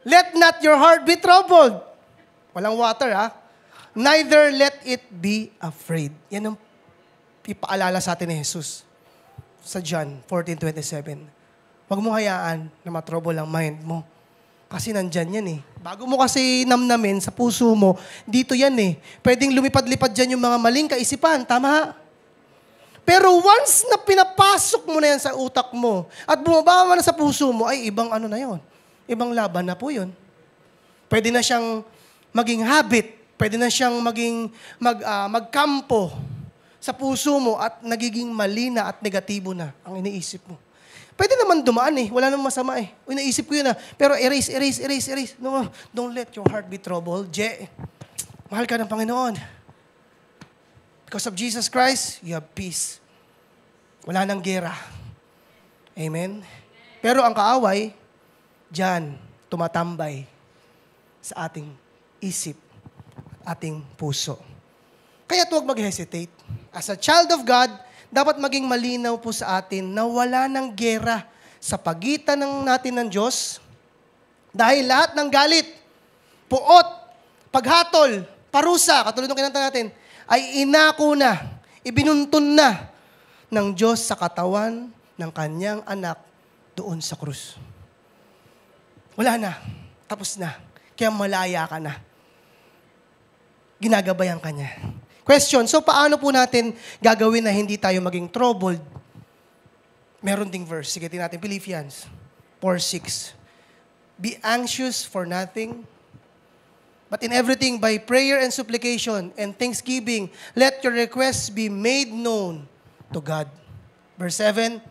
Let not your heart be troubled. Walang water, Neither let it be afraid. Yan ang ipaalala sa atin ni Jesus sa John 14:27. Huwag mo hayaan na matrouble ang mind mo. Kasi nandyan yan Bago mo kasi namnamin sa puso mo, dito yan Pwedeng lumipad-lipad dyan yung mga maling kaisipan. Tama? Pero once na pinapasok mo na yan sa utak mo at bumaba na sa puso mo, ay ibang ano na yon. Ibang laban na po yun. Pwede na siyang maging habit. Pwede na siyang magkampo sa puso mo at nagiging mali na at negatibo na ang iniisip mo. Pwede naman dumaan Wala namang masama Iniisip ko yun Pero erase. No, don't let your heart be troubled. Mahal ka ng Panginoon. Because of Jesus Christ, you have peace. Wala nang gera. Amen? Pero ang kaaway, diyan, tumatambay sa ating isip, ating puso. Kaya huwag mag-hesitate. As a child of God, dapat maging malinaw po sa atin na wala ng gera sa pagitan natin ng Diyos dahil lahat ng galit, puot, paghatol, parusa, katulad ng kinanta natin, ay inako na, ibinuntun na ng Diyos sa katawan ng kanyang anak doon sa krus. Wala na. Tapos na. Kaya malaya ka na. Ginagabayan ka niya. Question, so paano po natin gagawin na hindi tayo maging troubled? Meron ding verse. Sige, tingnan natin. Philippians 4:6. Be anxious for nothing, but in everything by prayer and supplication and thanksgiving, let your requests be made known to God. Verse 7,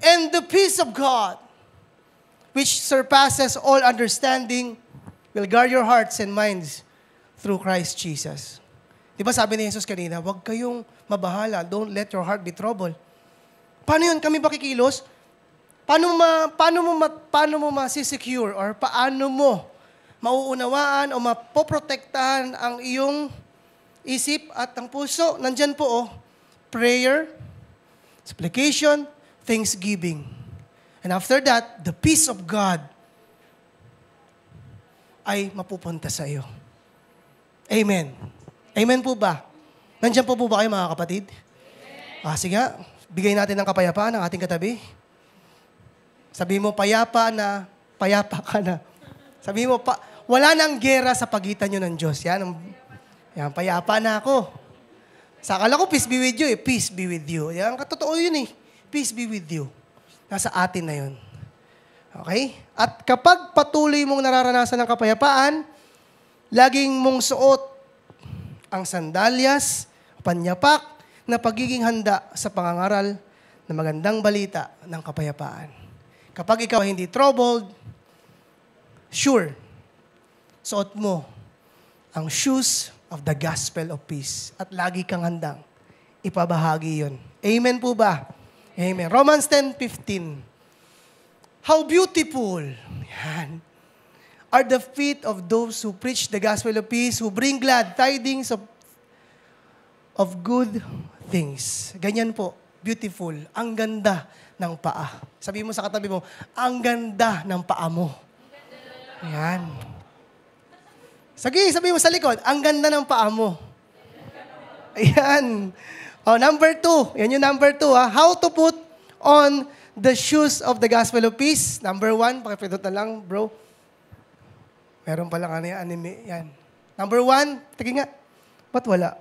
and the peace of God, which surpasses all understanding, will guard your hearts and minds through Christ Jesus. Di ba sabi ni Jesus kanina, huwag kayong mabahala. Don't let your heart be troubled. Paano yun? Kami ba kikilos? Paano mo masisecure or paano mo mauunawaan o mapoprotektahan ang iyong isip at ang puso? Nandyan po, prayer, supplication, thanksgiving. And after that, the peace of God ay mapupunta sa iyo. Amen. Amen po ba? Nandiyan po ba kayo mga kapatid? Sige nga, bigay natin ng kapayapaan ng ating katabi. Sabi mo, payapa ka na. Sabi mo, wala nang gera sa pagitan nyo ng Diyos. Yan, payapa na ako. Sa akala ko, peace be with you Peace be with you. Yan, katotoo yun Peace be with you. Nasa atin na yun. Okay? At kapag patuloy mong nararanasan ng kapayapaan, laging mong suot ang sandalyas, panyapak, na pagiging handa sa pangangaral na magandang balita ng kapayapaan. Kapag ikaw hindi troubled, sure, suot mo ang shoes of the gospel of peace at lagi kang handang ipabahagi yun. Amen po ba? Amen. Romans 10:15. How beautiful are the feet of those who preach the gospel of peace, who bring glad tidings of good things. Ganyan po, beautiful. Ang ganda ng paa. Sabi mo sa katabi mo, ang ganda ng paa mo. Ayan. Sige, sabi mo sa likod, ang ganda ng paa mo. Ayan. Number 2. Yan yung number 2. How to put on the shoes of the gospel of peace. Number 1, pakipindot na lang, bro. Meron palang anime. Yan. Number 1, tingin nga. Ba't wala?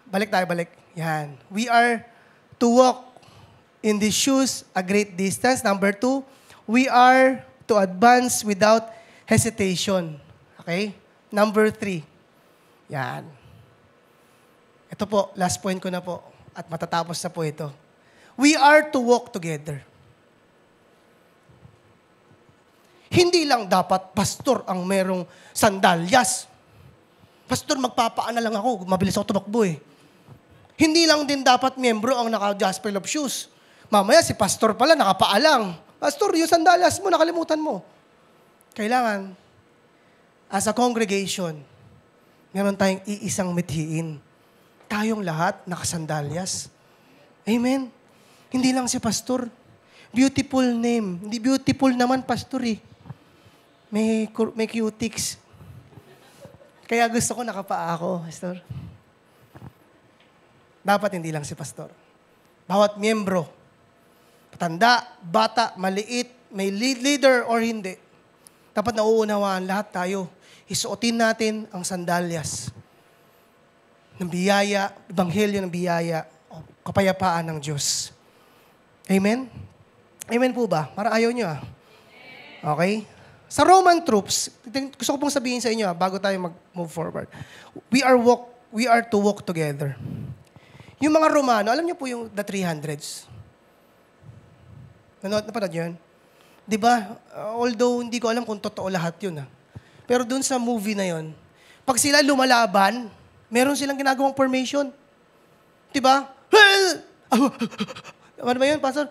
Balik tayo, balik. Yan. We are to walk in these shoes a great distance. Number 2, we are to advance without hesitation. Okay? Number 3. Yan. Ito po, last point ko na po. At matatapos na po ito. We are to walk together. Hindi lang dapat pastor ang merong sandalyas. Pastor, magpapaana lang ako. Mabilis ako tumakbo eh. Hindi lang din dapat miyembro ang naka-gospel of shoes. Mamaya si pastor pala nakapaalang. Pastor, yung sandalyas mo, nakalimutan mo. Kailangan, as a congregation, meron tayong iisang mithiin. Tayong lahat nakasandalyas. Amen? Hindi lang si pastor. Beautiful name. Hindi beautiful naman, pastor eh. May cutics. Kaya gusto ko nakapaa ako, pastor. Dapat hindi lang si pastor. Bawat miyembro, patanda, bata, maliit, may leader or hindi. Dapat nauunawaan lahat tayo. Isuotin natin ang sandalyas ng biyaya, ebanghelyo ng biyaya, o kapayapaan ng Diyos. Amen? Amen po ba? Para ayaw nyo Okay? Sa Roman troops, gusto ko pong sabihin sa inyo bago tayo mag-move forward. We are to walk together. Yung mga Romano, alam niyo po yung the 300s? Napanood yun? Di ba? Although hindi ko alam kung totoo lahat yun. Pero dun sa movie na yun, pag sila lumalaban, meron silang ginagawang formation. Di ba? Ano ba yun, Pastor?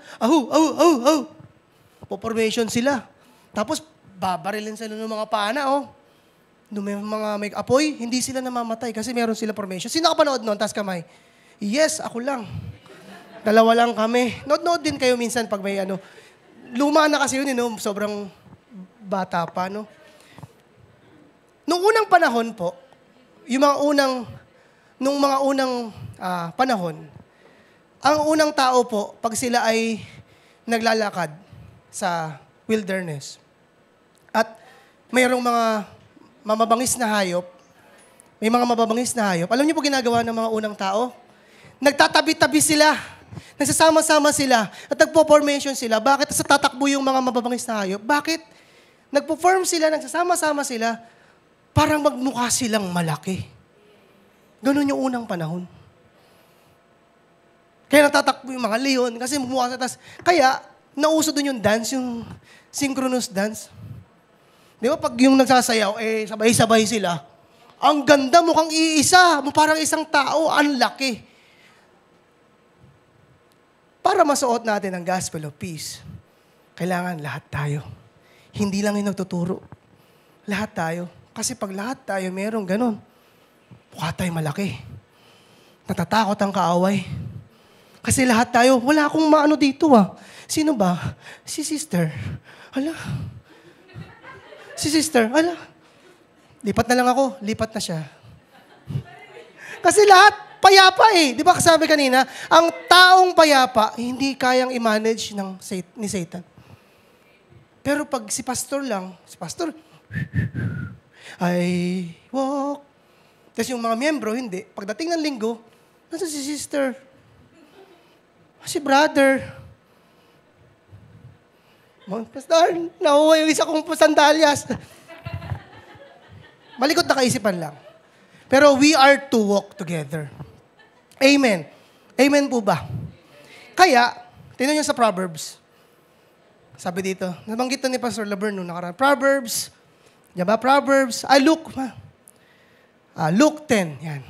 Po-formation sila. Tapos, babarilin sila ng mga pana, Nung may apoy, hindi sila namamatay kasi meron sila formation. Sino nakapanood nun? Taas kamay. Yes, ako lang. Dalawa lang kami. Nood din kayo minsan pag may luma na kasi yun, sobrang bata pa, Nung unang panahon po, nung mga unang panahon, ang unang tao po, pag sila ay naglalakad sa wilderness, at mayroong mga mamabangis na hayop, alam niyo po ginagawa ng mga unang tao? Nagtatabi-tabi sila. Nagsasama-sama sila. At nagpo-formation sila. Bakit? Sa tatakbo yung mga mababangis na hayop. Bakit? Nagpo-form sila, nagsasama-sama sila, parang magmukha silang malaki. Ganun yung unang panahon. Kaya natatakbo yung mga leon kasi magmukha sa taas. Kaya, nauso dun yung dance, yung synchronous dance. Di ba pag yung nagsasayaw, sabay-sabay sila. Ang ganda, mukhang iisa. Parang isang tao, ang laki. Para masuot natin ang gospel of peace, kailangan lahat tayo. Hindi lang yung nagtuturo. Lahat tayo. Kasi pag lahat tayo merong ganun, mukha tayo malaki. Natatakot ang kaaway. Kasi lahat tayo, wala akong maano dito Sino ba? Si sister. Hala. Si sister. Hala. Lipat na lang ako. Lipat na siya. Kasi lahat payapa Di ba kasabi kanina, ang taong payapa, hindi kayang i-manage ni Satan. Pero pag si pastor, I walk. Tapos yung mga miyembro, hindi. Pagdating ng linggo, nasa si sister? Si brother. Pastor, nakuha yung isa kong sandalyas. Malikot na kaisipan lang. Pero we are to walk together. Amen. Amen po ba? Kaya, tingnan nyo sa Proverbs. Sabi dito, nabanggit ni Pastor Laverne nung nakaraan. Proverbs, diba? Proverbs, Luke 10. Yan.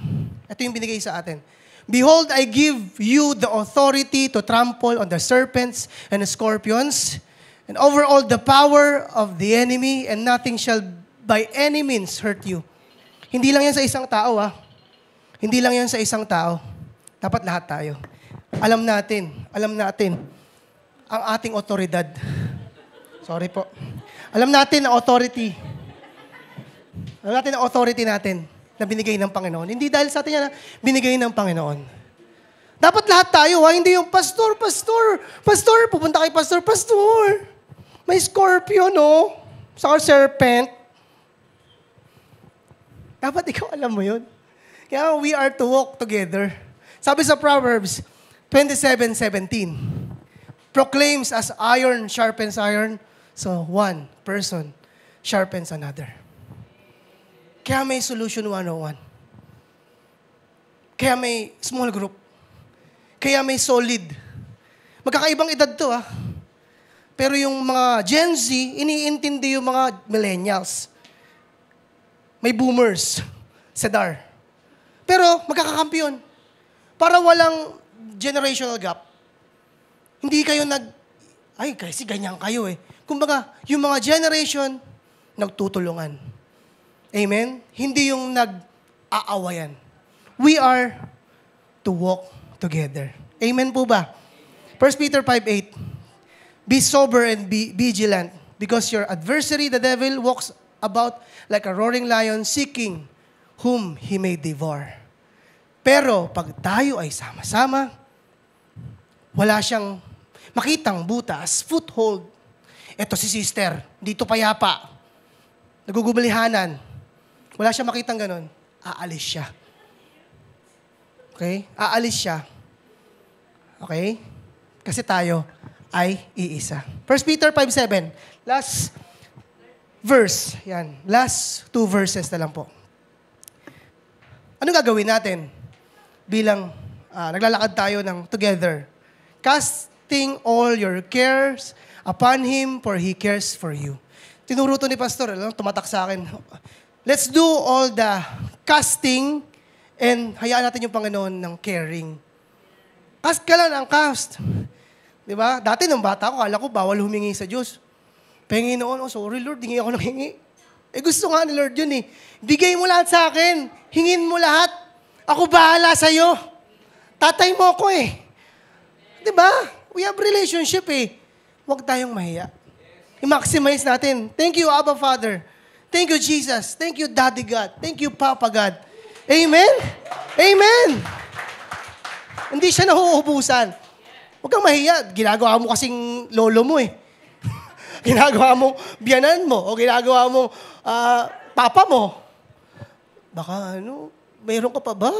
Ito yung binigay sa atin. Behold, I give you the authority to trample on the serpents and the scorpions and over all the power of the enemy, and nothing shall by any means hurt you. Hindi lang yan sa isang tao, Hindi lang yan sa isang tao. Dapat lahat tayo. Alam natin ang ating otoridad. Sorry po. Alam natin ang authority. Alam natin ang authority natin na binigay ng Panginoon. Hindi dahil sa atin yan, binigay ng Panginoon. Dapat lahat tayo, hindi yung pastor, pupunta kay pastor, may scorpion, no? Saka serpent. Dapat ikaw alam mo yun. Kaya we are to walk together. Sabi sa Proverbs 27:17, proclaims as iron sharpens iron, so one person sharpens another. Kaya may solution 101. Kaya may small group. Kaya may solid. Magkakaibang edad to, Pero yung mga Gen Z, iniintindi yung mga millennials. May boomers, sedar. Pero magkakakampiyon. Para walang generational gap. Hindi kayo kasi ganyan kayo eh. Kumbaga, yung mga generation, nagtutulungan. Amen? Hindi yung nag-aawayan. We are to walk together. Amen po ba? 1 Peter 5:8, be sober and be vigilant, because your adversary, the devil, walks about like a roaring lion, seeking whom he may devour. Pero pag tayo ay sama-sama, wala siyang makitang butas, foothold. Eto si sister, dito payapa, nagugumalihanan. Wala siyang makitang ganon, aalis siya. Okay? Aalis siya. Okay? Kasi tayo ay iisa. 1 Peter 5:7. Last verse. Yan. Last 2 verses na lang po. Ano gagawin natin bilang naglalakad tayo ng together? Casting all your cares upon Him, for He cares for you. Tinuro to ni Pastor. Tumatak sa akin. Let's do all the casting and hayaan natin yung Panginoon ng caring. Cast ka lang ang cast. Diba? Dati nung bata ko, kala ko bawal humingi sa Diyos. Panginoon, sorry Lord, hingi ako ng hingi. Gusto nga ni Lord yun eh. Bigay mo lahat sa akin. Hingin mo lahat. Ako bahala sa'yo. Tatay mo ako eh. Diba? We have relationship eh. Huwag tayong mahiya. I-maximize natin. Thank you, Abba Father. Thank you, Jesus. Thank you, Daddy God. Thank you, Papa God. Amen? Amen! Hindi siya nahuubusan. Huwag kang mahiya. Ginagawa mo kasing lolo mo eh. Ginagawa mo biyanan mo o ginagawa mo papa mo. Baka mayroon ka pa ba?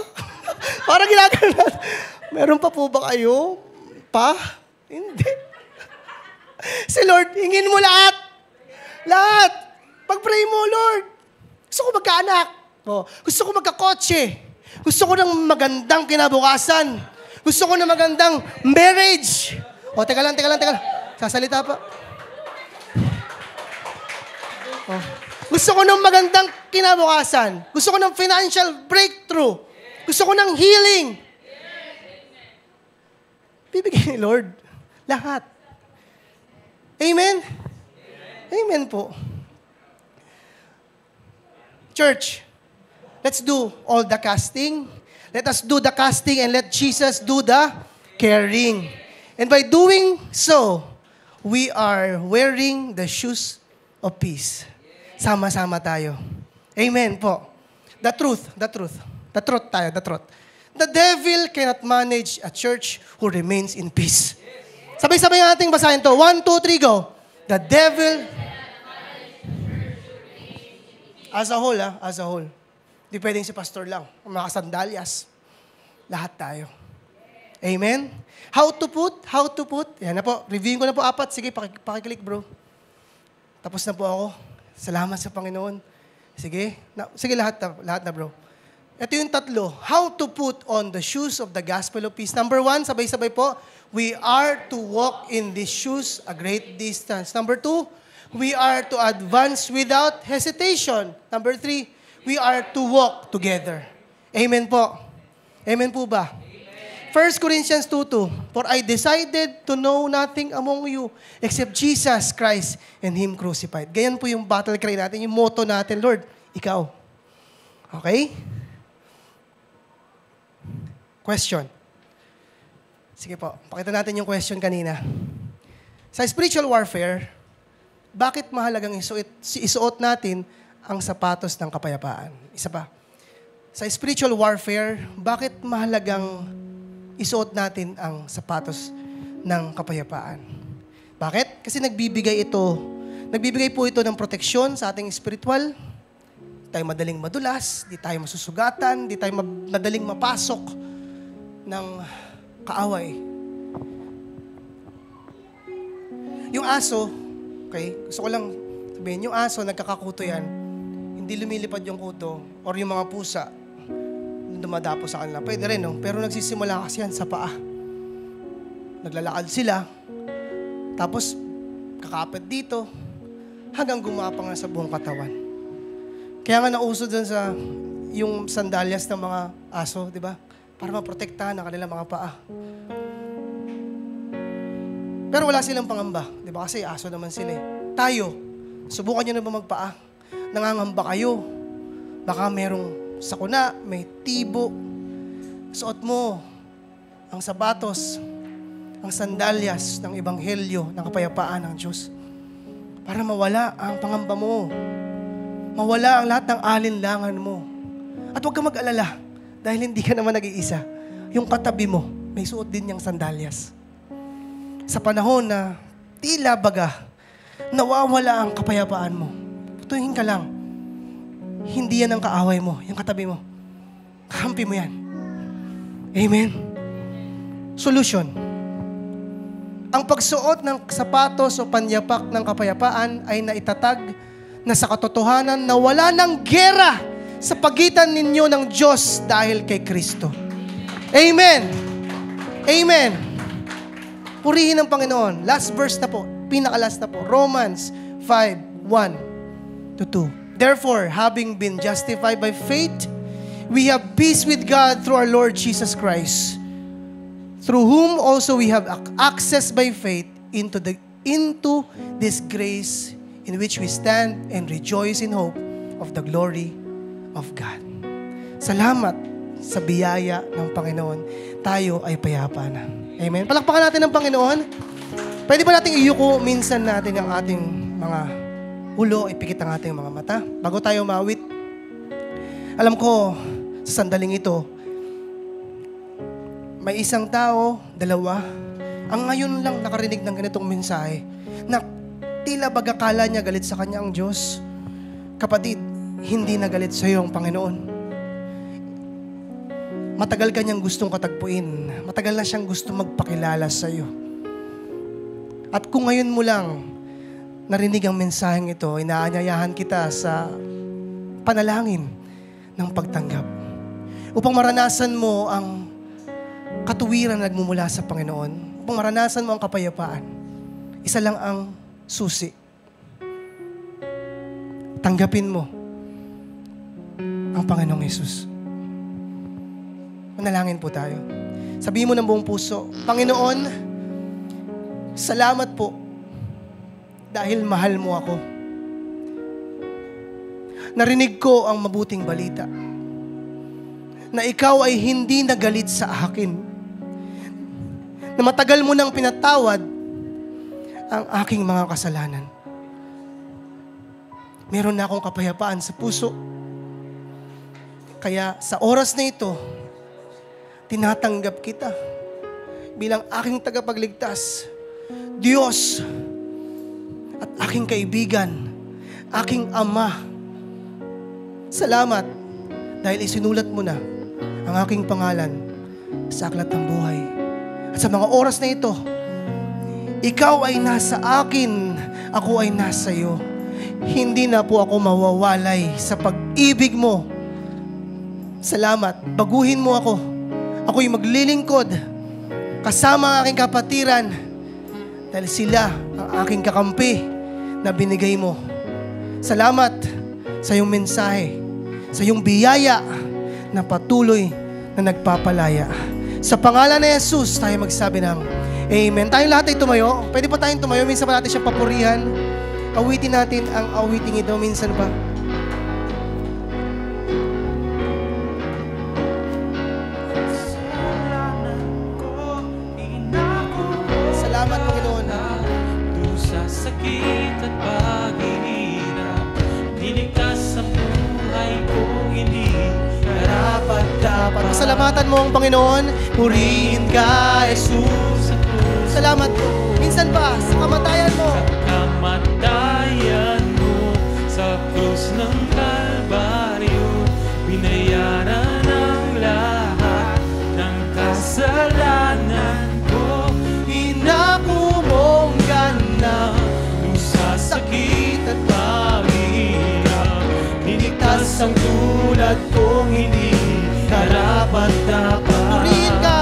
Parang ginagawa natin. Meron pa po ba kayo? Pa? Hindi. Si Lord, hingin mo lahat. Lahat. Pag-pray mo, Lord. Gusto ko magkaanak. Gusto ko magkakotse. Gusto ko ng magandang kinabukasan. Gusto ko ng magandang marriage. Teka lang. Sasalita pa. Gusto ko ng magandang kinabukasan. Gusto ko ng financial breakthrough. Gusto ko ng healing. Bibigyan ni Lord. Lahat. Amen? Amen po. Church, let's do all the casting. Let us do the casting and let Jesus do the caring. And by doing so, we are wearing the shoes of peace. Sama-sama tayo. Amen po. The truth. The truth. The devil cannot manage a church who remains in peace. Sabay-sabay nating basahin to. 1, 2, 3, go. The devil, as a whole. Di pwedeng si pastor lang. Mga sandalyas. Lahat tayo. Amen? How to put. Yan na po. Reviewin ko na po 4. Sige, pakiclick bro. Tapos na po ako. Salamat sa Panginoon. Sige. Sige, lahat na bro. Ito yung 3. How to put on the shoes of the gospel of peace. Number 1, sabay-sabay po. We are to walk in these shoes a great distance. Number 2, we are to advance without hesitation. Number 3, we are to walk together. Amen po. Amen po ba? 1 Corinthians 2:2, for I decided to know nothing among you except Jesus Christ and Him crucified. Ganyan po yung battle cry natin, yung motto natin, Lord, Ikaw. Okay? Question. Sige po, pakita natin yung question kanina. Sa spiritual warfare, bakit mahalagang isuot natin ang sapatos ng kapayapaan? Isa pa. Sa spiritual warfare, bakit mahalagang isuot natin ang sapatos ng kapayapaan. Bakit? Kasi nagbibigay po ito ng proteksyon sa ating spiritual. Di tayo madaling madulas, di tayo masusugatan, di tayo madaling mapasok ng kaaway. Yung aso, okay, gusto ko lang sabihin, yung aso, nagkakakuto yan, hindi lumilipad yung kuto, or yung mga pusa, dumadapo sa kanila. Pwede rin, no? Pero nagsisimula kasi yan sa paa. Naglalakad sila, tapos kakapit dito, hanggang gumapang na sa buong katawan. Kaya nga nauso dun sa yung sandalyas ng mga aso, di ba? Para maprotektahan ang kanilang mga paa. Pero wala silang pangamba, di ba? Kasi aso naman sila eh. Tayo, subukan nyo na ba magpaa? Nangangamba kayo. Baka merong sakuna, may tibo. Suot mo ang sapatos, ang sandalyas ng ebanghelyo, ng kapayapaan ng Diyos. Para mawala ang pangamba mo. Mawala ang lahat ng alinlangan mo. At huwag ka mag-alala, dahil hindi ka naman nag-iisa. Yung katabi mo, may suot din niyang sandalyas. Sa panahon na tila baga, nawawala ang kapayapaan mo, putuhin ka lang. Hindi yan ang kaaway mo, yung katabi mo. Kakampi mo yan. Amen? Solution. Ang pagsuot ng sapatos o panyapak ng kapayapaan ay naitatag na sa katotohanan na wala ng gera sa pagitan ninyo ng Diyos dahil kay Kristo. Amen! Amen! Purihin ang Panginoon. Last verse na po, pinakalas na po, Romans 5:1-2. Therefore, having been justified by faith, we have peace with God through our Lord Jesus Christ, through whom also we have access by faith into this grace in which we stand and rejoice in hope of the glory of God. Salamat sa biyaya ng Panginoon. Tayo ay payapa na. Amen. Palakpakan natin ang Panginoon. Pwede ba nating iyuko minsan natin ang ating mga ulo, ipikit ang ating mga mata bago tayo mawit. Alam ko, sa sandaling ito, may isang tao, dalawa, ang ngayon lang nakarinig ng ganitong mensahe na tila bagakala niya galit sa kanya ang Diyos. Kapatid, hindi na galit sa iyo ang Panginoon. Matagal ka niyang gustong katagpuin. Matagal na siyang gustong magpakilala sa iyo. At kung ngayon mo lang narinig ang mensaheng ito, inaanyayahan kita sa panalangin ng pagtanggap. Upang maranasan mo ang katuwiran na nagmumula sa Panginoon. Upang maranasan mo ang kapayapaan. Isa lang ang susi. Tanggapin mo ang Panginoong Hesus. Manalangin po tayo. Sabihin mo ng buong puso, Panginoon, salamat po dahil mahal mo ako. Narinig ko ang mabuting balita na ikaw ay hindi nagalit sa akin. Na matagal mo nang pinatawad ang aking mga kasalanan. Meron na akong kapayapaan sa puso. Kaya sa oras na ito, tinatanggap kita bilang aking tagapagligtas, Diyos, at aking kaibigan, aking Ama. Salamat dahil isinulat mo na ang aking pangalan sa aklat ng buhay. At sa mga oras na ito, ikaw ay nasa akin, ako ay nasa iyo. Hindi na po ako mawawalay sa pag-ibig mo. Salamat, baguhin mo ako. Ako'y maglilingkod kasama ang aking kapatiran dahil sila ang aking kakampi na binigay mo. Salamat sa iyong mensahe, sa iyong biyaya na patuloy na nagpapalaya. Sa pangalan ni Jesus, tayo magsabi ng Amen. Tayong lahat ay tumayo. Pwede pa tayong tumayo. Minsan pa natin siya papurihan. Awitin natin ang awiting ito. Minsan pa. Salamat, Panginoon. Sa sakit at paghihirap, niligtas ang buhay kong hindi karapat-dapat. Pasalamatan mo ang Panginoon. Purihin ka, Jesus. Salamat po. Minsan ba, sa kamatayan mo, Kamatayan mo sa krus ng Kalbaryo, binayaran ang lahat ng kasalanan ko. inako mong ganda Sa sakit at pag-iirap, niligtas ang tulad kong hindi karapat-dapat. Purihin ka.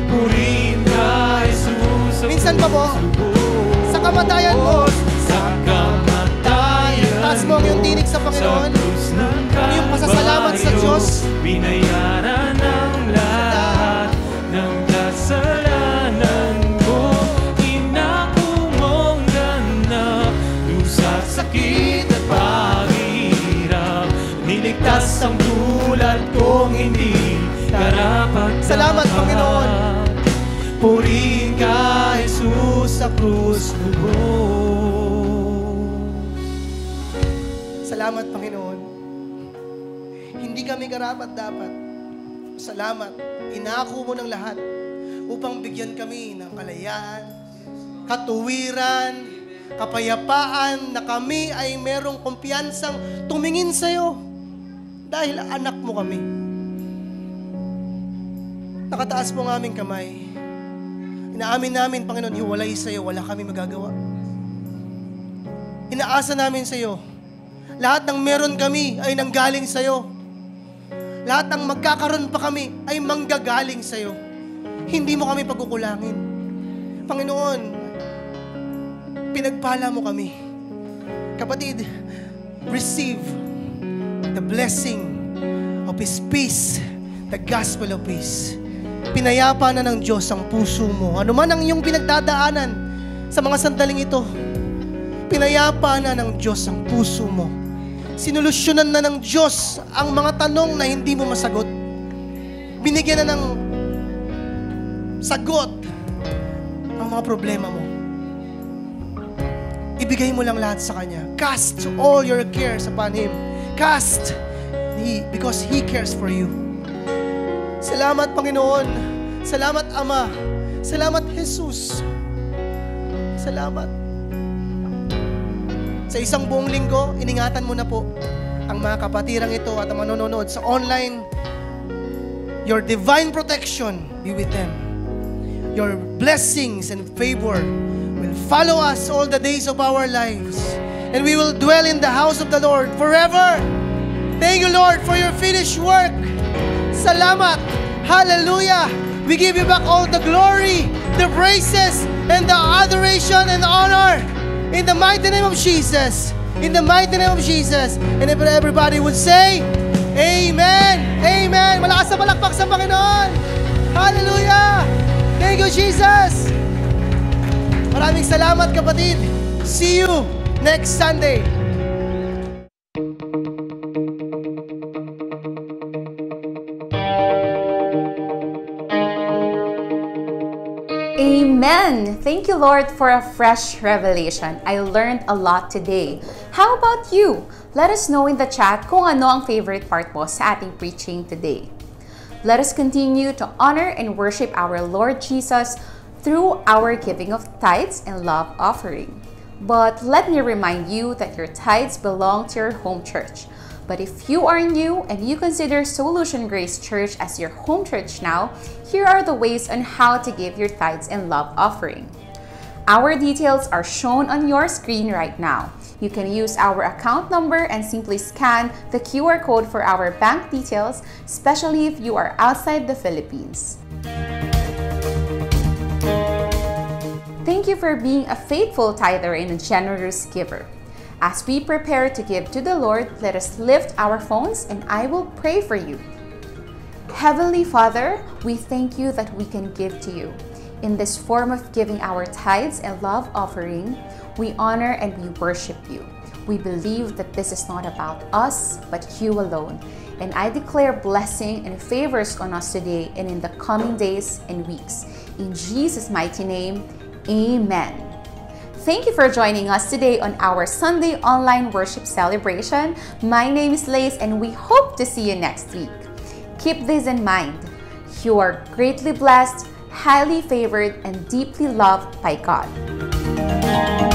Purihin ka, Jesus. Minsan pa po, sa kamatayan mo, Sa kamatayan taas mo ang iyong tinig sa Panginoon. Ang iyong pasasalamat sa Diyos. Binayaran ang lahat ng kasalanan ko. Inako mong ganap, sa sakit at pag-hirap, niligtas ang tulad kong hindi karapat-dapat. Salamat, Panginoon. Purihin ka, Jesus, sa krus mo. Salamat, Panginoon. Hindi kami karapat-dapat. Salamat. Inako mo ng lahat upang bigyan kami ng kalayaan, katuwiran, kapayapaan na kami ay merong kumpiyansang tumingin sa iyo dahil anak mo kami. Nakataas mo ang aming kamay. Inaamin namin, Panginoon, hiwalay sa iyo, wala kami magagawa. Inaasa namin sa iyo, lahat ng meron kami ay nanggaling sa iyo. Lahat ng magkakaroon pa kami ay manggagaling sa iyo. Hindi mo kami pagkukulangin. Panginoon, pinagpala mo kami. Kapatid, receive the blessing of His peace, the gospel of peace. Pinayapa na ng Diyos ang puso mo. Ano man ang iyong pinagdadaanan sa mga sandaling ito, pinayapa na ng Diyos ang puso mo. Sinolusyonan na ng Diyos ang mga tanong na hindi mo masagot. Binigyan na ng sagot ang mga problema mo. Ibigay mo lang lahat sa Kanya. Cast all your cares upon Him. Cast because He cares for you. Salamat, Panginoon. Salamat, Ama. Salamat, Jesus. Salamat. Sa isang buong linggo, iningatan mo na po ang mga kapatirang ito at ang manonood sa online. Your divine protection be with them. Your blessings and favor will follow us all the days of our lives. And we will dwell in the house of the Lord forever. Thank you, Lord, for your finished work. Salamat. Hallelujah. We give you back all the glory, the praises, and the adoration and honor. In the mighty name of Jesus. In the mighty name of Jesus. And if everybody would say, Amen. Amen. Malakas na palakpak sa Panginoon. Hallelujah. Thank you, Jesus. Maraming salamat, kapatid. See you next Sunday. Amen! Thank you, Lord, for a fresh revelation. I learned a lot today. How about you? Let us know in the chat kung ano ang favorite part mo sa ating preaching today. Let us continue to honor and worship our Lord Jesus through our giving of tithes and love offering. But let me remind you that your tithes belong to your home church. But if you are new and you consider Solution Grace Church as your home church now, here are the ways on how to give your tithes and love offering. Our details are shown on your screen right now. You can use our account number and simply scan the QR code for our bank details, especially if you are outside the Philippines. Thank you for being a faithful tither and a generous giver. As we prepare to give to the Lord, let us lift our phones and I will pray for you. Heavenly Father, we thank you that we can give to you. In this form of giving our tithes and love offering, we honor and we worship you. We believe that this is not about us, but you alone. And I declare blessing and favors on us today and in the coming days and weeks. In Jesus' mighty name, amen. Thank you for joining us today on our Sunday online worship celebration. My name is Lace and we hope to see you next week. Keep this in mind. You are greatly blessed, highly favored, and deeply loved by God.